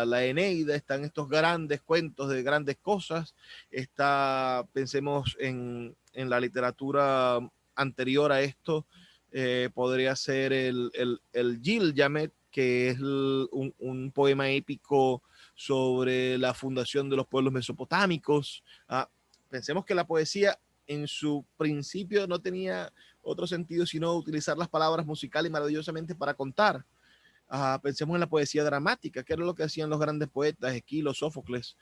la Eneida, están estos grandes cuentos de grandes cosas, pensemos en la literatura anterior a esto, podría ser el Gilgamesh, que es un poema épico sobre la fundación de los pueblos mesopotámicos. Pensemos que la poesía en su principio no tenía otro sentido sino utilizar las palabras musicales y maravillosamente para contar. Pensemos en la poesía dramática, que era lo que hacían los grandes poetas, Esquilo, Sófocles.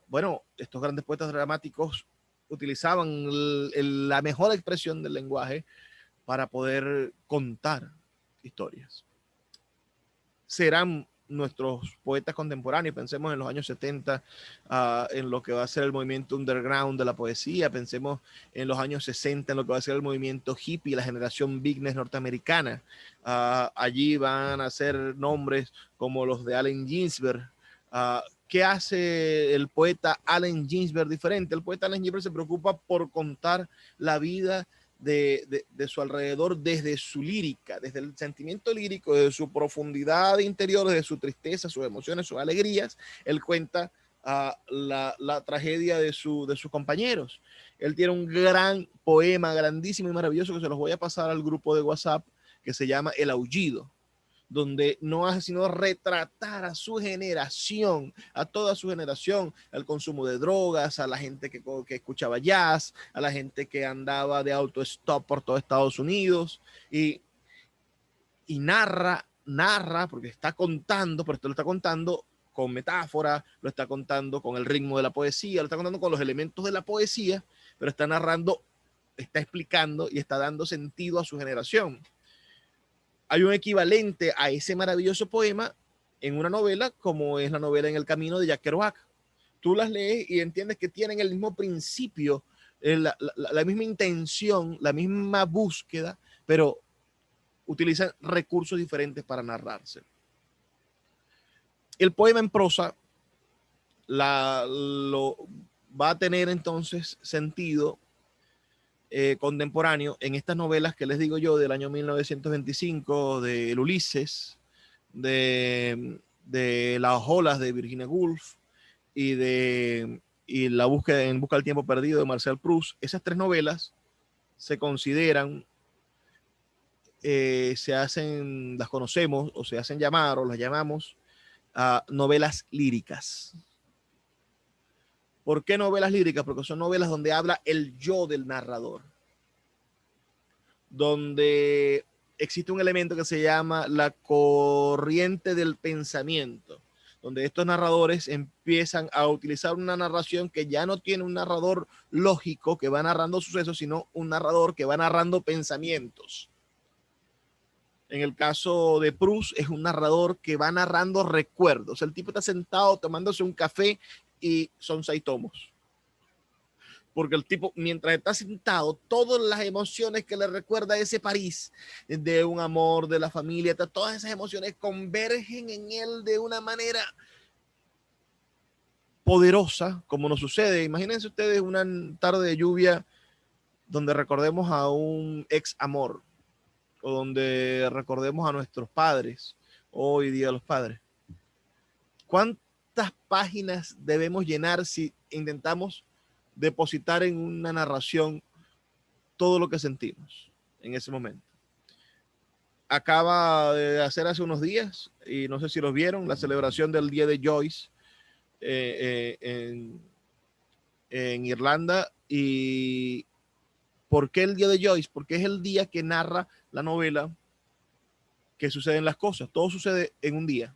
Bueno, estos grandes poetas dramáticos utilizaban la mejor expresión del lenguaje para poder contar historias. Serán nuestros poetas contemporáneos, pensemos en los años 70, en lo que va a ser el movimiento underground de la poesía, pensemos en los años 60, en lo que va a ser el movimiento hippie, la generación Beatles norteamericana. Allí van a ser nombres como los de Allen Ginsberg. ¿Qué hace el poeta Allen Ginsberg diferente? El poeta Allen Ginsberg se preocupa por contar la vida de su alrededor desde su lírica, desde el sentimiento lírico, desde su profundidad interior, desde su tristeza, sus emociones, sus alegrías. Él cuenta la tragedia de sus compañeros. Él tiene un gran poema, grandísimo y maravilloso, que se los voy a pasar al grupo de WhatsApp, que se llama El Aullido, donde no hace sino retratar a su generación, a toda su generación, al consumo de drogas, a la gente que escuchaba jazz, a la gente que andaba de auto-stop por todo Estados Unidos, y narra, porque está contando, pero esto lo está contando con metáfora, lo está contando con el ritmo de la poesía, lo está contando con los elementos de la poesía, pero está narrando, está explicando y está dando sentido a su generación. Hay un equivalente a ese maravilloso poema en una novela, como es la novela En el Camino de Jack Kerouac. Tú las lees y entiendes que tienen el mismo principio, la misma intención, la misma búsqueda, pero utilizan recursos diferentes para narrarse. El poema en prosa lo va a tener entonces sentido contemporáneo en estas novelas que les digo yo del año 1925, de El Ulises, de Las olas de Virginia Woolf y La búsqueda en busca del tiempo perdido de Marcel Proust. Esas tres novelas se consideran, las conocemos o se hacen llamar o las llamamos novelas líricas. ¿Por qué novelas líricas? Porque son novelas donde habla el yo del narrador, donde existe un elemento que se llama la corriente del pensamiento, donde estos narradores empiezan a utilizar una narración que ya no tiene un narrador lógico que va narrando sucesos, sino un narrador que va narrando pensamientos. En el caso de Proust, es un narrador que va narrando recuerdos. El tipo está sentado tomándose un café y son 6 tomos. Porque el tipo, mientras está sentado, todas las emociones que le recuerda a ese París, de un amor, de la familia, todas esas emociones convergen en él de una manera poderosa, como nos sucede. Imagínense ustedes una tarde de lluvia donde recordemos a un ex amor, o donde recordemos a nuestros padres, hoy día los padres. ¿Cuántas páginas debemos llenar si intentamos depositar en una narración todo lo que sentimos en ese momento? Acaba de hacer hace unos días, y no sé si los vieron, la celebración del Día de Joyce en Irlanda. ¿Y por qué el Día de Joyce? Porque es el día que narra la novela que suceden las cosas. Todo sucede en un día.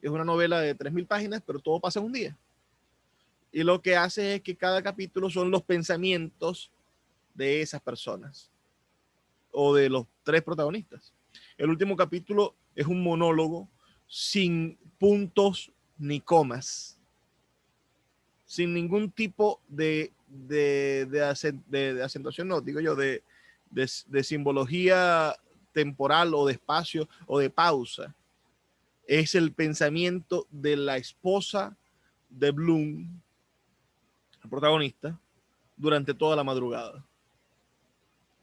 Es una novela de 3000 páginas, pero todo pasa en un día. Y lo que hace es que cada capítulo son los pensamientos de esas personas o de los tres protagonistas. El último capítulo es un monólogo sin puntos ni comas, sin ningún tipo de acentuación, no, digo yo, de simbología temporal o de espacio o de pausa. Es el pensamiento de la esposa de Bloom, el protagonista, durante toda la madrugada.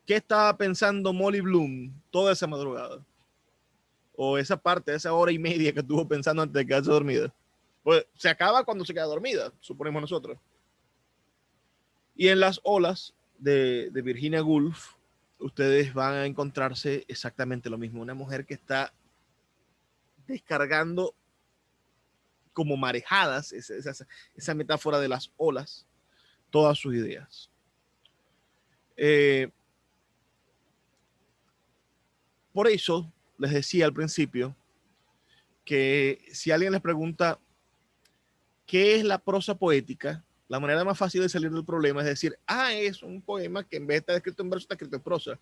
¿Qué estaba pensando Molly Bloom toda esa madrugada? O esa parte, esa hora y media que estuvo pensando antes de quedarse dormida. Pues se acaba cuando se queda dormida, suponemos nosotros. Y en las olas de Virginia Woolf, ustedes van a encontrarse exactamente lo mismo. Una mujer que está descargando como marejadas, esa metáfora de las olas, todas sus ideas. Por eso les decía al principio que si alguien les pregunta qué es la prosa poética, la manera más fácil de salir del problema es decir, es un poema que en vez de estar escrito en verso está escrito en prosa.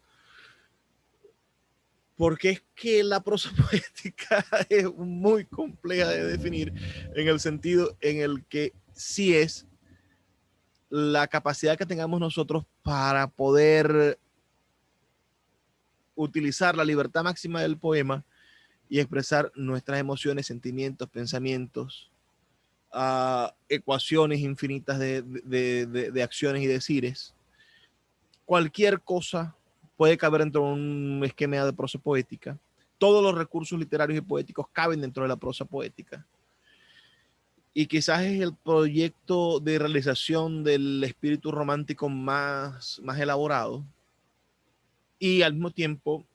Porque es que la prosa poética es muy compleja de definir en el sentido en el que sí es la capacidad que tengamos nosotros para poder utilizar la libertad máxima del poema y expresar nuestras emociones, sentimientos, pensamientos, ecuaciones infinitas de acciones y decires. Cualquier cosa puede caber dentro de un esquema de prosa poética. Todos los recursos literarios y poéticos caben dentro de la prosa poética. Y quizás es el proyecto de realización del espíritu romántico más elaborado. Y al mismo tiempo,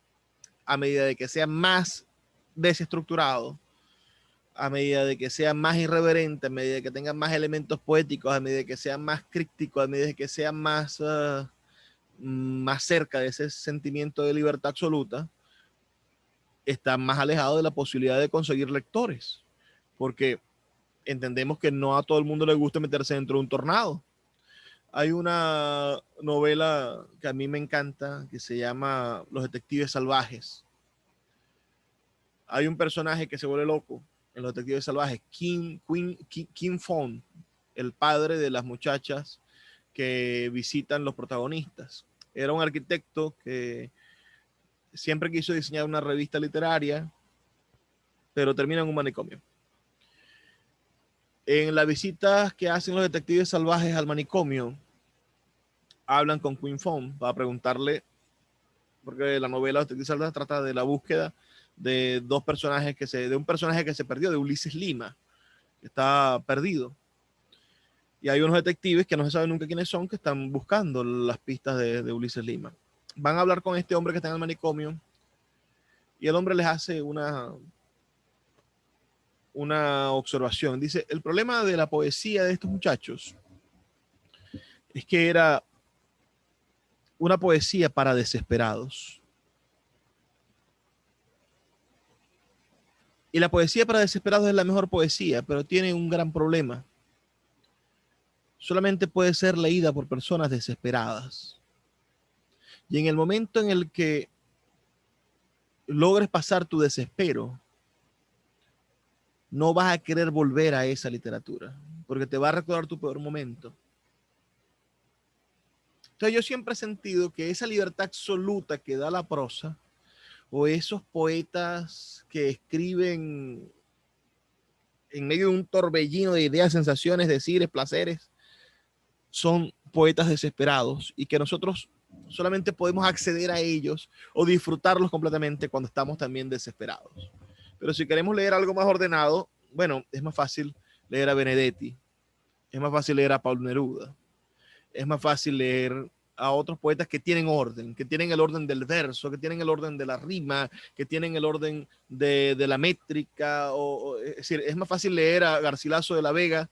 a medida de que sea más desestructurado, a medida de que sea más irreverente, a medida de que tenga más elementos poéticos, a medida de que sea más críptico, a medida de que sea más cerca de ese sentimiento de libertad absoluta, está más alejado de la posibilidad de conseguir lectores. Porque entendemos que no a todo el mundo le gusta meterse dentro de un tornado. Hay una novela que a mí me encanta que se llama Los Detectives Salvajes. Hay un personaje que se vuelve loco en Los Detectives Salvajes, King Fong, el padre de las muchachas que visitan los protagonistas. Era un arquitecto que siempre quiso diseñar una revista literaria, pero termina en un manicomio. En las visitas que hacen los detectives salvajes al manicomio, hablan con Queen Fong para preguntarle, porque la novela Los Detectives Salvajes trata de la búsqueda de dos personajes de un personaje que se perdió, de Ulises Lima, que está perdido. Y hay unos detectives que no se sabe nunca quiénes son, que están buscando las pistas de Ulises Lima. Van a hablar con este hombre que está en el manicomio y el hombre les hace una observación. Dice, el problema de la poesía de estos muchachos es que era una poesía para desesperados. Y la poesía para desesperados es la mejor poesía, pero tiene un gran problema. Solamente puede ser leída por personas desesperadas. Y en el momento en el que logres pasar tu desespero, no vas a querer volver a esa literatura, porque te va a recordar tu peor momento. Entonces yo siempre he sentido que esa libertad absoluta que da la prosa, o esos poetas que escriben en medio de un torbellino de ideas, sensaciones, decires, placeres, son poetas desesperados y que nosotros solamente podemos acceder a ellos o disfrutarlos completamente cuando estamos también desesperados. Pero si queremos leer algo más ordenado, bueno, es más fácil leer a Benedetti, es más fácil leer a Paul Neruda, es más fácil leer a otros poetas que tienen orden, que tienen el orden del verso, que tienen el orden de la rima, que tienen el orden de la métrica. Es decir, es más fácil leer a Garcilaso de la Vega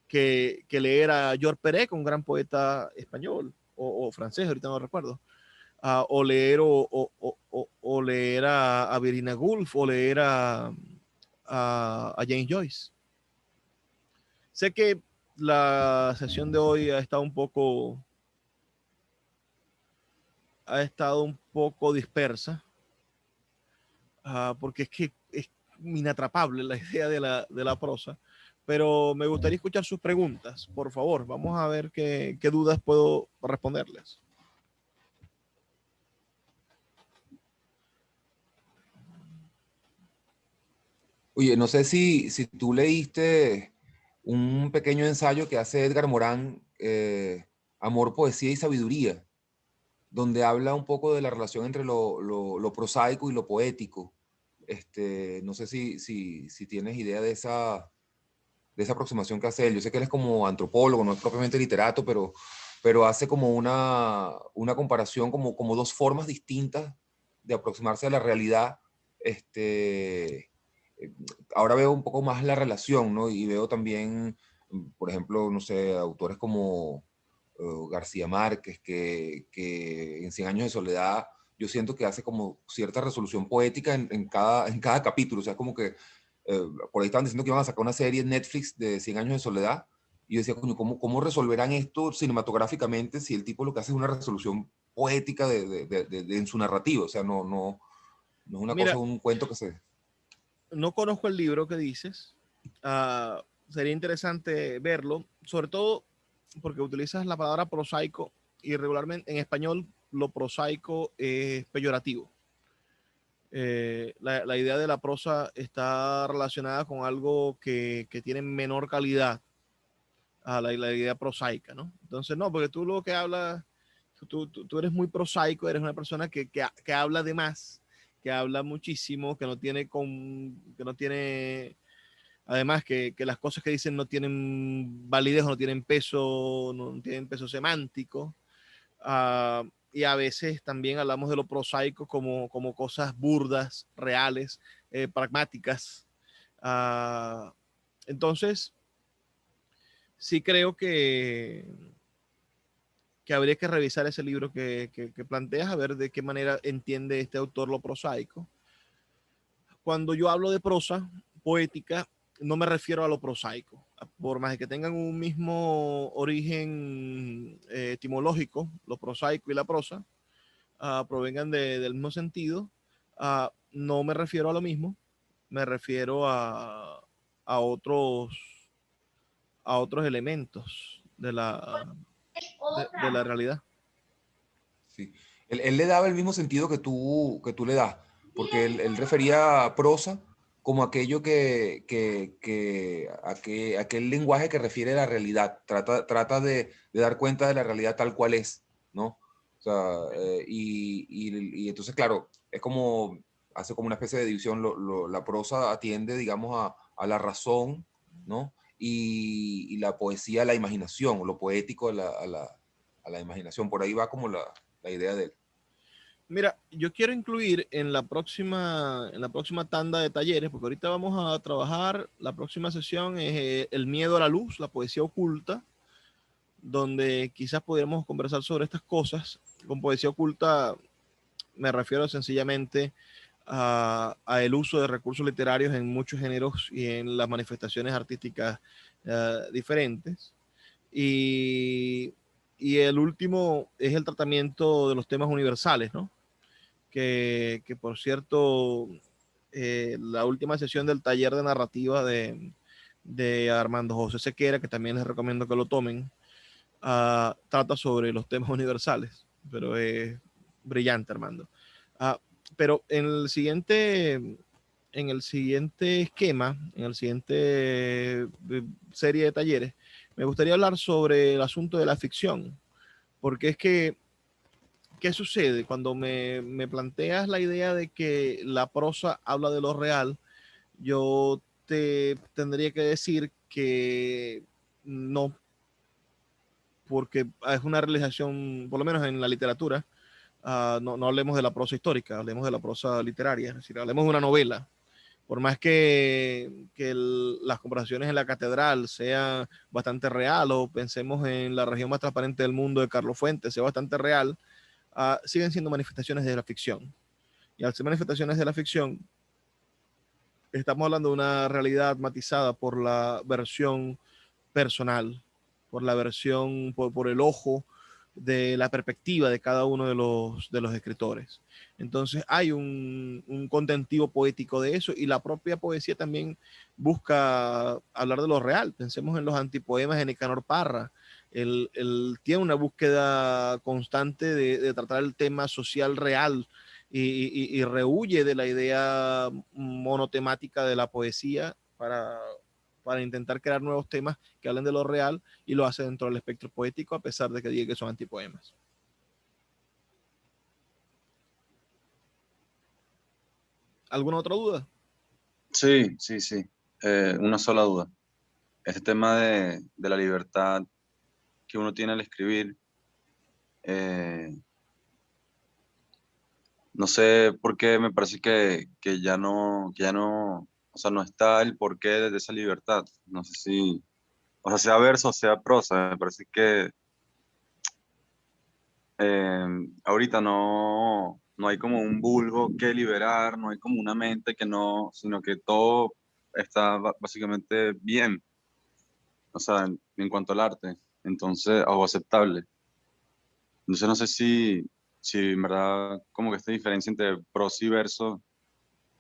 que leer a Georges Perec, un gran poeta español o francés, ahorita no recuerdo. o leer, o leer a Virginia Woolf, o leer a James Joyce. Sé que la sesión de hoy ha estado un poco dispersa, porque es que es inatrapable la idea de la prosa, pero me gustaría escuchar sus preguntas, por favor. Vamos a ver qué dudas puedo responderles. Oye, no sé si tú leíste un pequeño ensayo que hace Edgar Morán, Amor, Poesía y Sabiduría, donde habla un poco de la relación entre lo prosaico y lo poético. No sé si tienes idea de esa aproximación que hace él. Yo sé que él es como antropólogo, no es propiamente literato, pero hace como una comparación, como dos formas distintas de aproximarse a la realidad. Este, eh, Ahora veo un poco más la relación, ¿no? Y veo también, por ejemplo, no sé, autores como García Márquez, que en Cien años de soledad yo siento que hace como cierta resolución poética en cada capítulo. O sea, como que por ahí estaban diciendo que iban a sacar una serie en Netflix de Cien años de soledad. Y yo decía, coño, ¿cómo resolverán esto cinematográficamente si el tipo lo que hace es una resolución poética en su narrativa? O sea, no es una cosa, Mira, un cuento que se... no conozco el libro que dices. Sería interesante verlo, sobre todo porque utilizas la palabra prosaico y regularmente en español lo prosaico es peyorativo. La idea de la prosa está relacionada con algo que tiene menor calidad a la idea prosaica, ¿no? Entonces, no, porque tú lo que hablas, tú eres muy prosaico, eres una persona que habla de más, que habla muchísimo, que no tiene, además que las cosas que dicen no tienen validez, no tienen peso, no tienen peso semántico. Y a veces también hablamos de lo prosaico como cosas burdas, reales, pragmáticas. Uh, entonces, sí creo que habría que revisar ese libro que planteas, a ver de qué manera entiende este autor lo prosaico. Cuando yo hablo de prosa poética, no me refiero a lo prosaico. Por más de que tengan un mismo origen etimológico, lo prosaico y la prosa, provengan del mismo sentido, no me refiero a lo mismo, me refiero a otros, a otros elementos de la realidad. Sí. Él le daba el mismo sentido que tú le das, porque él refería a prosa como aquello aquel lenguaje que refiere a la realidad, trata de dar cuenta de la realidad tal cual es, ¿no? O sea, y entonces, claro, es como, hace como una especie de división, la prosa atiende, digamos, a la razón, ¿no? Y la poesía a la imaginación, lo poético a la imaginación, por ahí va como la idea de él. Mira, yo quiero incluir en la próxima tanda de talleres, porque ahorita vamos a trabajar, la próxima sesión es El miedo a la luz, la poesía oculta, donde quizás podríamos conversar sobre estas cosas. Con poesía oculta me refiero sencillamente a el uso de recursos literarios en muchos géneros y en las manifestaciones artísticas diferentes. Y, y el último es el tratamiento de los temas universales, ¿no? Que por cierto, la última sesión del taller de narrativa de Armando José Sequera, que también les recomiendo que lo tomen, trata sobre los temas universales, pero es brillante, Armando. Uh, pero en el siguiente esquema, en el siguiente serie de talleres, me gustaría hablar sobre el asunto de la ficción, porque es que ¿qué sucede cuando me planteas la idea de que la prosa habla de lo real? Yo te tendría que decir que no, porque es una realización, por lo menos en la literatura, no hablemos de la prosa histórica, hablemos de la prosa literaria, es decir, hablemos de una novela. Por más que las conversaciones en la catedral sean bastante real, o pensemos en La región más transparente del mundo de Carlos Fuentes, sea bastante real, siguen siendo manifestaciones de la ficción. Y al ser manifestaciones de la ficción, estamos hablando de una realidad matizada por la versión personal, por la versión, por el ojo de la perspectiva de cada uno de los escritores. Entonces hay un contentivo poético de eso, y la propia poesía también busca hablar de lo real. Pensemos en los antipoemas de Nicanor Parra. Él tiene una búsqueda constante de tratar el tema social real, y rehuye de la idea monotemática de la poesía para intentar crear nuevos temas que hablen de lo real, y lo hace dentro del espectro poético, a pesar de que diga que son antipoemas. ¿Alguna otra duda? Sí, sí, sí. Una sola duda. Este tema de la libertad que uno tiene al escribir, eh, no sé por qué me parece que ya no, o sea, no está el porqué de esa libertad. No sé si, o sea, sea verso o sea prosa, me parece que eh, ahorita no hay como un vulgo que liberar, no hay como una mente que no, sino que todo está básicamente bien, o sea, en cuanto al arte, entonces, o aceptable. Entonces no sé si en verdad como que esta diferencia entre prosa y verso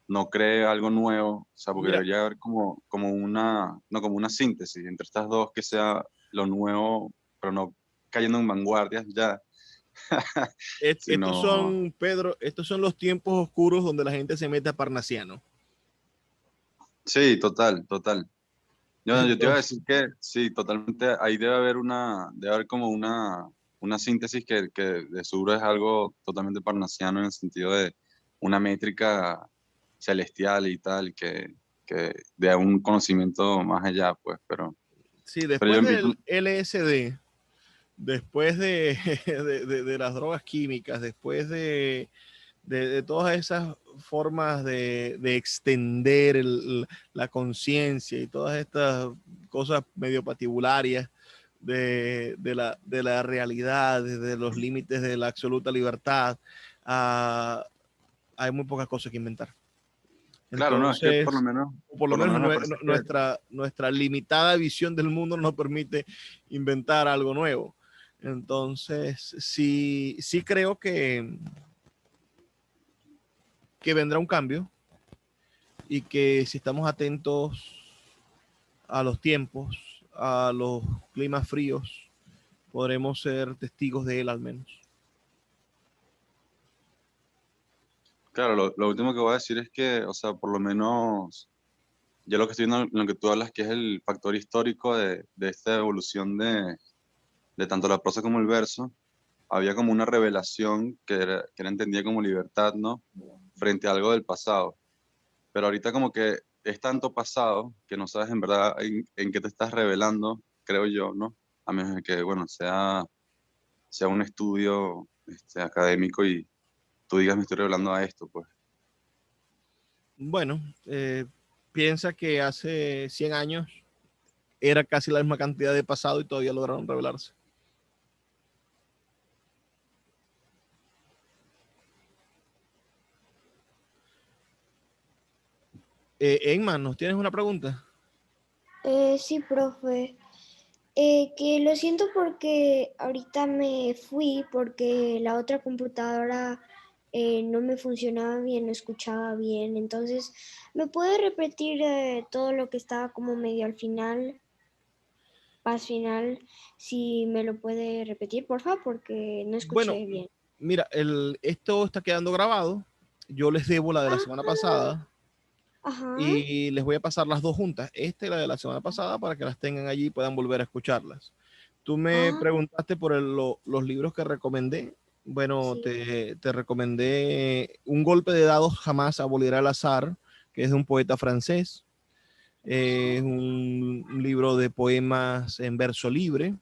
no cree algo nuevo, o sea, porque Mira, debería haber como una, no, como una síntesis entre estas dos que sea lo nuevo, pero no cayendo en vanguardias ya, estos sino, son, Pedro, estos son los tiempos oscuros donde la gente se mete a Parnasiano. sí, total, total. Yo te iba a Entonces, decir que sí, totalmente, ahí debe haber como una síntesis que de seguro es algo totalmente parnasiano en el sentido de una métrica celestial y tal, que de un conocimiento más allá, pues, sí, pero después del LSD, después de las drogas químicas, después de todas esas formas de extender la conciencia, y todas estas cosas medio patibularias de la realidad, de los límites de la absoluta libertad, uh, hay muy pocas cosas que inventar. claro, no, es que Entonces, o por lo por lo menos menos me parece que, nuestra limitada visión del mundo no nos permite inventar algo nuevo. Entonces, sí, sí creo que vendrá un cambio, y que si estamos atentos a los tiempos, a los climas fríos, podremos ser testigos de él al menos. claro, lo último que voy a decir es que, o sea, por lo menos yo lo que estoy viendo, lo que tú hablas, que es el factor histórico de esta evolución de tanto la prosa como el verso, había como una revelación que era entendida como libertad, ¿no? Frente a algo del pasado. Pero ahorita como que es tanto pasado que no sabes en verdad en qué te estás revelando, creo yo, ¿no? A menos de que, bueno, sea un estudio académico y tú digas me estoy revelando a esto, pues. Bueno, piensa que hace 100 años era casi la misma cantidad de pasado y todavía lograron revelarse. Eyman, ¿nos tienes una pregunta? Sí, profe. Que lo siento porque ahorita me fui porque la otra computadora no me funcionaba bien, no escuchaba bien. Entonces, ¿me puede repetir todo lo que estaba como medio al final, paz final? Si me lo puede repetir, por favor, porque no Bueno, escuché bien. mira, esto está quedando grabado. Yo les debo la de la semana Ah, pasada, ajá, y les voy a pasar las dos juntas, esta y la de la semana pasada, para que las tengan allí y puedan volver a escucharlas. Tú me ah, preguntaste por los libros que recomendé. Bueno, sí. te recomendé Un golpe de dados jamás abolirá el azar, que es de un poeta francés. Es un libro de poemas en verso libre.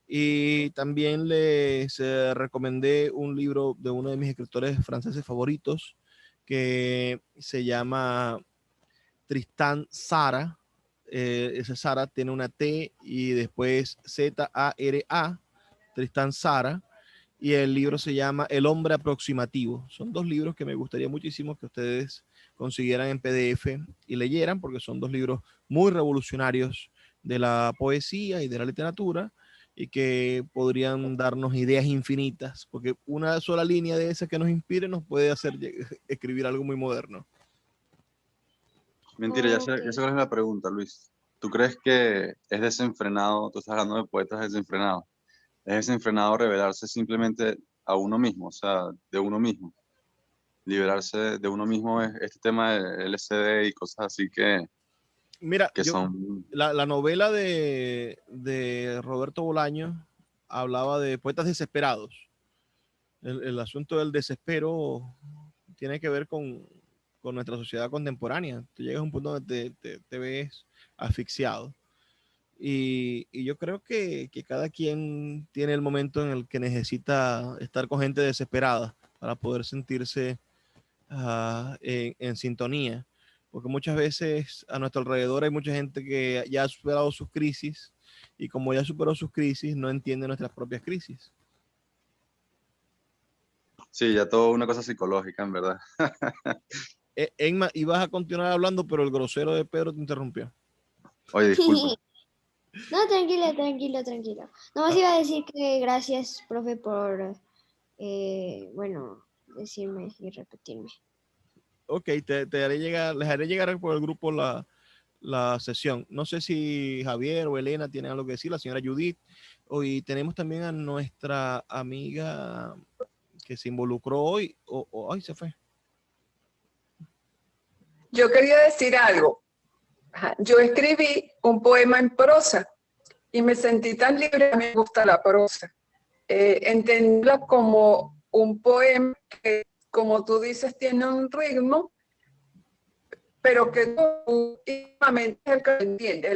Y también les recomendé un libro de uno de mis escritores franceses favoritos, que se llama Tristán Tzara. Ese Tzara tiene una T y después Zara, Tristán Tzara. y el libro se llama El hombre aproximativo. Son dos libros que me gustaría muchísimo que ustedes consiguieran en PDF y leyeran, porque son dos libros muy revolucionarios de la poesía y de la literatura, y que podrían darnos ideas infinitas, porque una sola línea de esa que nos inspire nos puede hacer escribir algo muy moderno. Mentira, ya Ok. sé cuál es la pregunta, Luis. ¿Tú crees que es desenfrenado? Tú estás hablando de poetas desenfrenados. ¿Es desenfrenado revelarse simplemente a uno mismo, o sea, de uno mismo? Liberarse de uno mismo es este tema de LSD y cosas así Mira, que son... la novela de Roberto Bolaño hablaba de poetas desesperados. El asunto del desespero tiene que ver con nuestra sociedad contemporánea. Tú llegas a un punto donde te ves asfixiado. Y yo creo que cada quien tiene el momento en el que necesita estar con gente desesperada para poder sentirse en sintonía. Porque muchas veces a nuestro alrededor hay mucha gente que ya ha superado sus crisis y como ya superó sus crisis, no entiende nuestras propias crisis. Sí, ya todo una cosa psicológica, en verdad. Enma, ibas a continuar hablando, pero el grosero de Pedro te interrumpió. Oye, disculpa. No, tranquilo, tranquilo, tranquilo. Nomás Ah, iba a decir que gracias, profe, por, bueno, decirme y repetirme. ok, te haré llegar, les haré llegar por el grupo la sesión. No sé si Javier o Elena tienen algo que decir, la señora Judith. Hoy tenemos también a nuestra amiga que se involucró hoy, ay, se fue. Yo quería decir algo. Ajá, yo escribí un poema en prosa y me sentí tan libre, a mí me gusta la prosa. Entenderla como un poema que, como tú dices, tiene un ritmo, pero que tú íntimamente es el que lo entiende,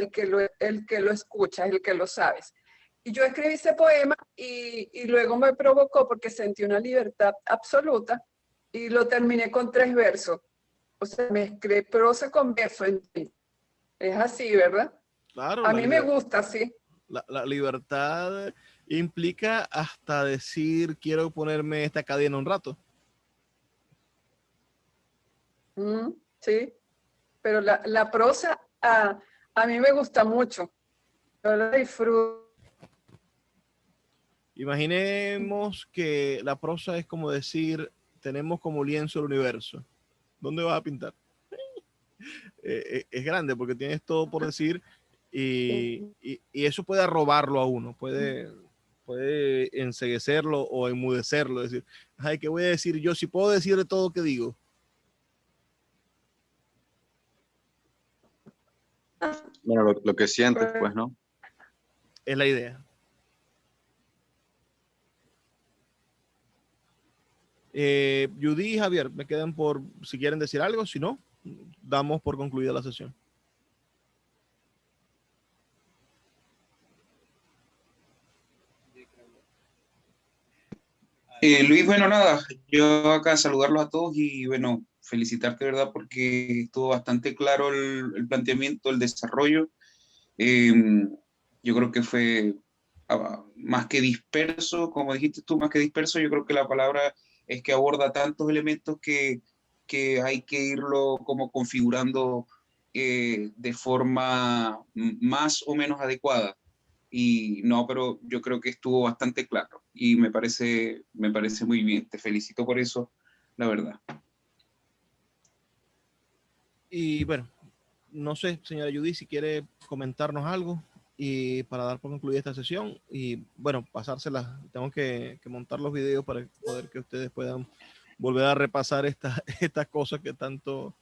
el que lo escucha, el que lo sabes. Y yo escribí ese poema y luego me provocó porque sentí una libertad absoluta y lo terminé con 3 versos. O sea, mezclé prosa con verso. Es así, ¿verdad? Claro, A mí me gusta así. la libertad implica hasta decir, quiero ponerme esta cadena un rato. Sí, pero la prosa a mí me gusta mucho. Yo la disfruto. Imaginemos que la prosa es como decir, tenemos como lienzo el universo. ¿Dónde vas a pintar? Es grande porque tienes todo por decir y eso puede robarlo a uno, puede enceguecerlo o enmudecerlo, decir, ay, ¿qué voy a decir yo? Si puedo decir de todo lo que digo, Bueno, lo que sientes, pues, ¿no? es la idea. Judy y Javier, me quedan por, si quieren decir algo, si no, damos por concluida la sesión. Luis, bueno, nada, yo acá saludarlos a todos y bueno, felicitarte, ¿verdad? Porque estuvo bastante claro el planteamiento, el desarrollo. Eh, yo creo que fue más que disperso, como dijiste tú, más que disperso, yo creo que la palabra es que aborda tantos elementos que hay que irlo como configurando de forma más o menos adecuada. Y no, pero yo creo que estuvo bastante claro y me parece muy bien. Te felicito por eso, la verdad. Y bueno, no sé, señora Judy, si quiere comentarnos algo y para dar por concluida esta sesión y bueno, pasársela. Tengo que montar los videos para poder que ustedes puedan volver a repasar estas cosas que tanto,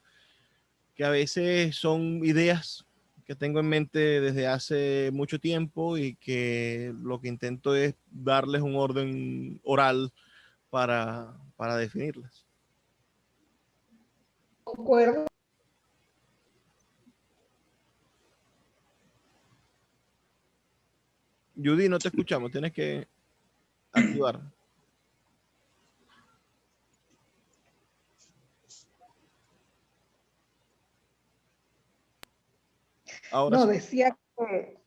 que a veces son ideas que tengo en mente desde hace mucho tiempo y que lo que intento es darles un orden oral para definirlas. Concuerdo. Judy, no te escuchamos, tienes que activar. Ahora No, sí. decía que,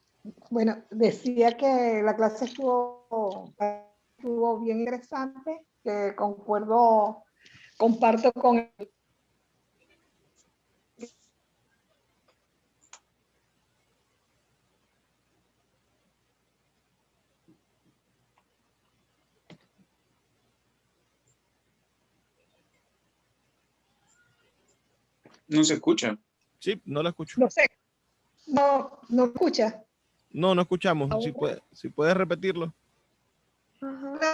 bueno, decía que la clase estuvo estuvo bien interesante, que comparto con él. No se escucha. Sí, no la escucho. No sé, no escucha. No escuchamos. Ahora. Si puedes repetirlo. Ajá. No,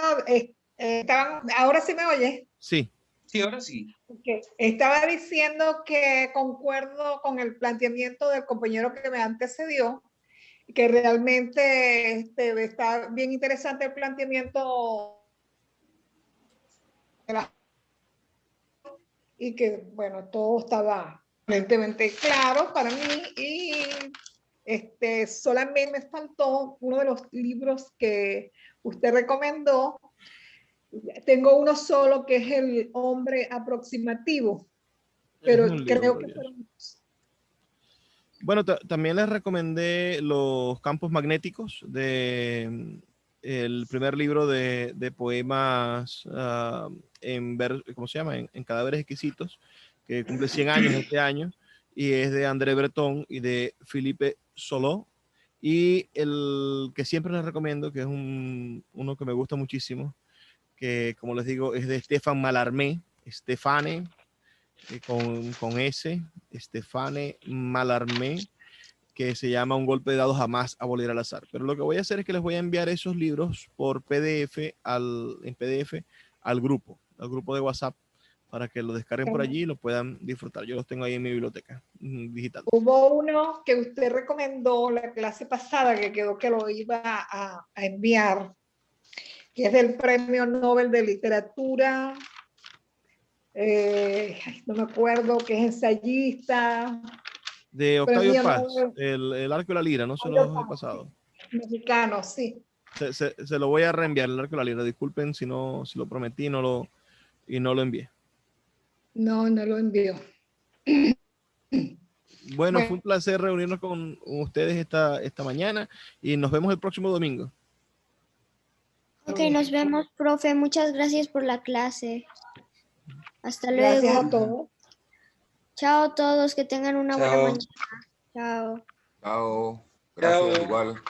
ahora sí me oye. Sí. Sí, ahora sí. Okay. Estaba diciendo que concuerdo con el planteamiento del compañero que me antecedió, que realmente está bien interesante el planteamiento de y que, bueno, todo estaba aparentemente claro para mí y solamente me faltó uno de los libros que usted recomendó. Tengo uno solo que es El hombre aproximativo, pero Es un libro creo que maravilloso. fueron... Bueno, también les recomendé los campos magnéticos el primer libro de poemas ¿cómo se llama? En cadáveres exquisitos, que cumple 100 años este año, y es de André Breton y de Philippe Soló. Y el que siempre les recomiendo, que es uno que me gusta muchísimo, que como les digo, es de Stéphane Mallarmé, con S, Stéphane Mallarmé, que se llama Un golpe de dado jamás abolirá al azar. Pero lo que voy a hacer es que les voy a enviar esos libros por PDF en PDF al grupo de WhatsApp, para que lo descarguen por allí y lo puedan disfrutar. Yo los tengo ahí en mi biblioteca digital. Hubo uno que usted recomendó la clase pasada, que quedó que lo iba a enviar, que es del Premio Nobel de Literatura. No me acuerdo, que es ensayista. De Octavio Paz, Nobel, el Arco de la Lira, no se los he pasado. mexicano, sí. Se lo voy a reenviar, el Arco de la Lira. Disculpen si lo prometí y no lo envié. No lo envió. Bueno, fue un placer reunirnos con ustedes esta mañana y nos vemos el próximo domingo. Ok, nos vemos, profe. Muchas gracias por la clase. Hasta luego. Gracias a todos. Chao a todos, que tengan una buena Chao. mañana. Chao. Chao. Gracias, Chao. igual.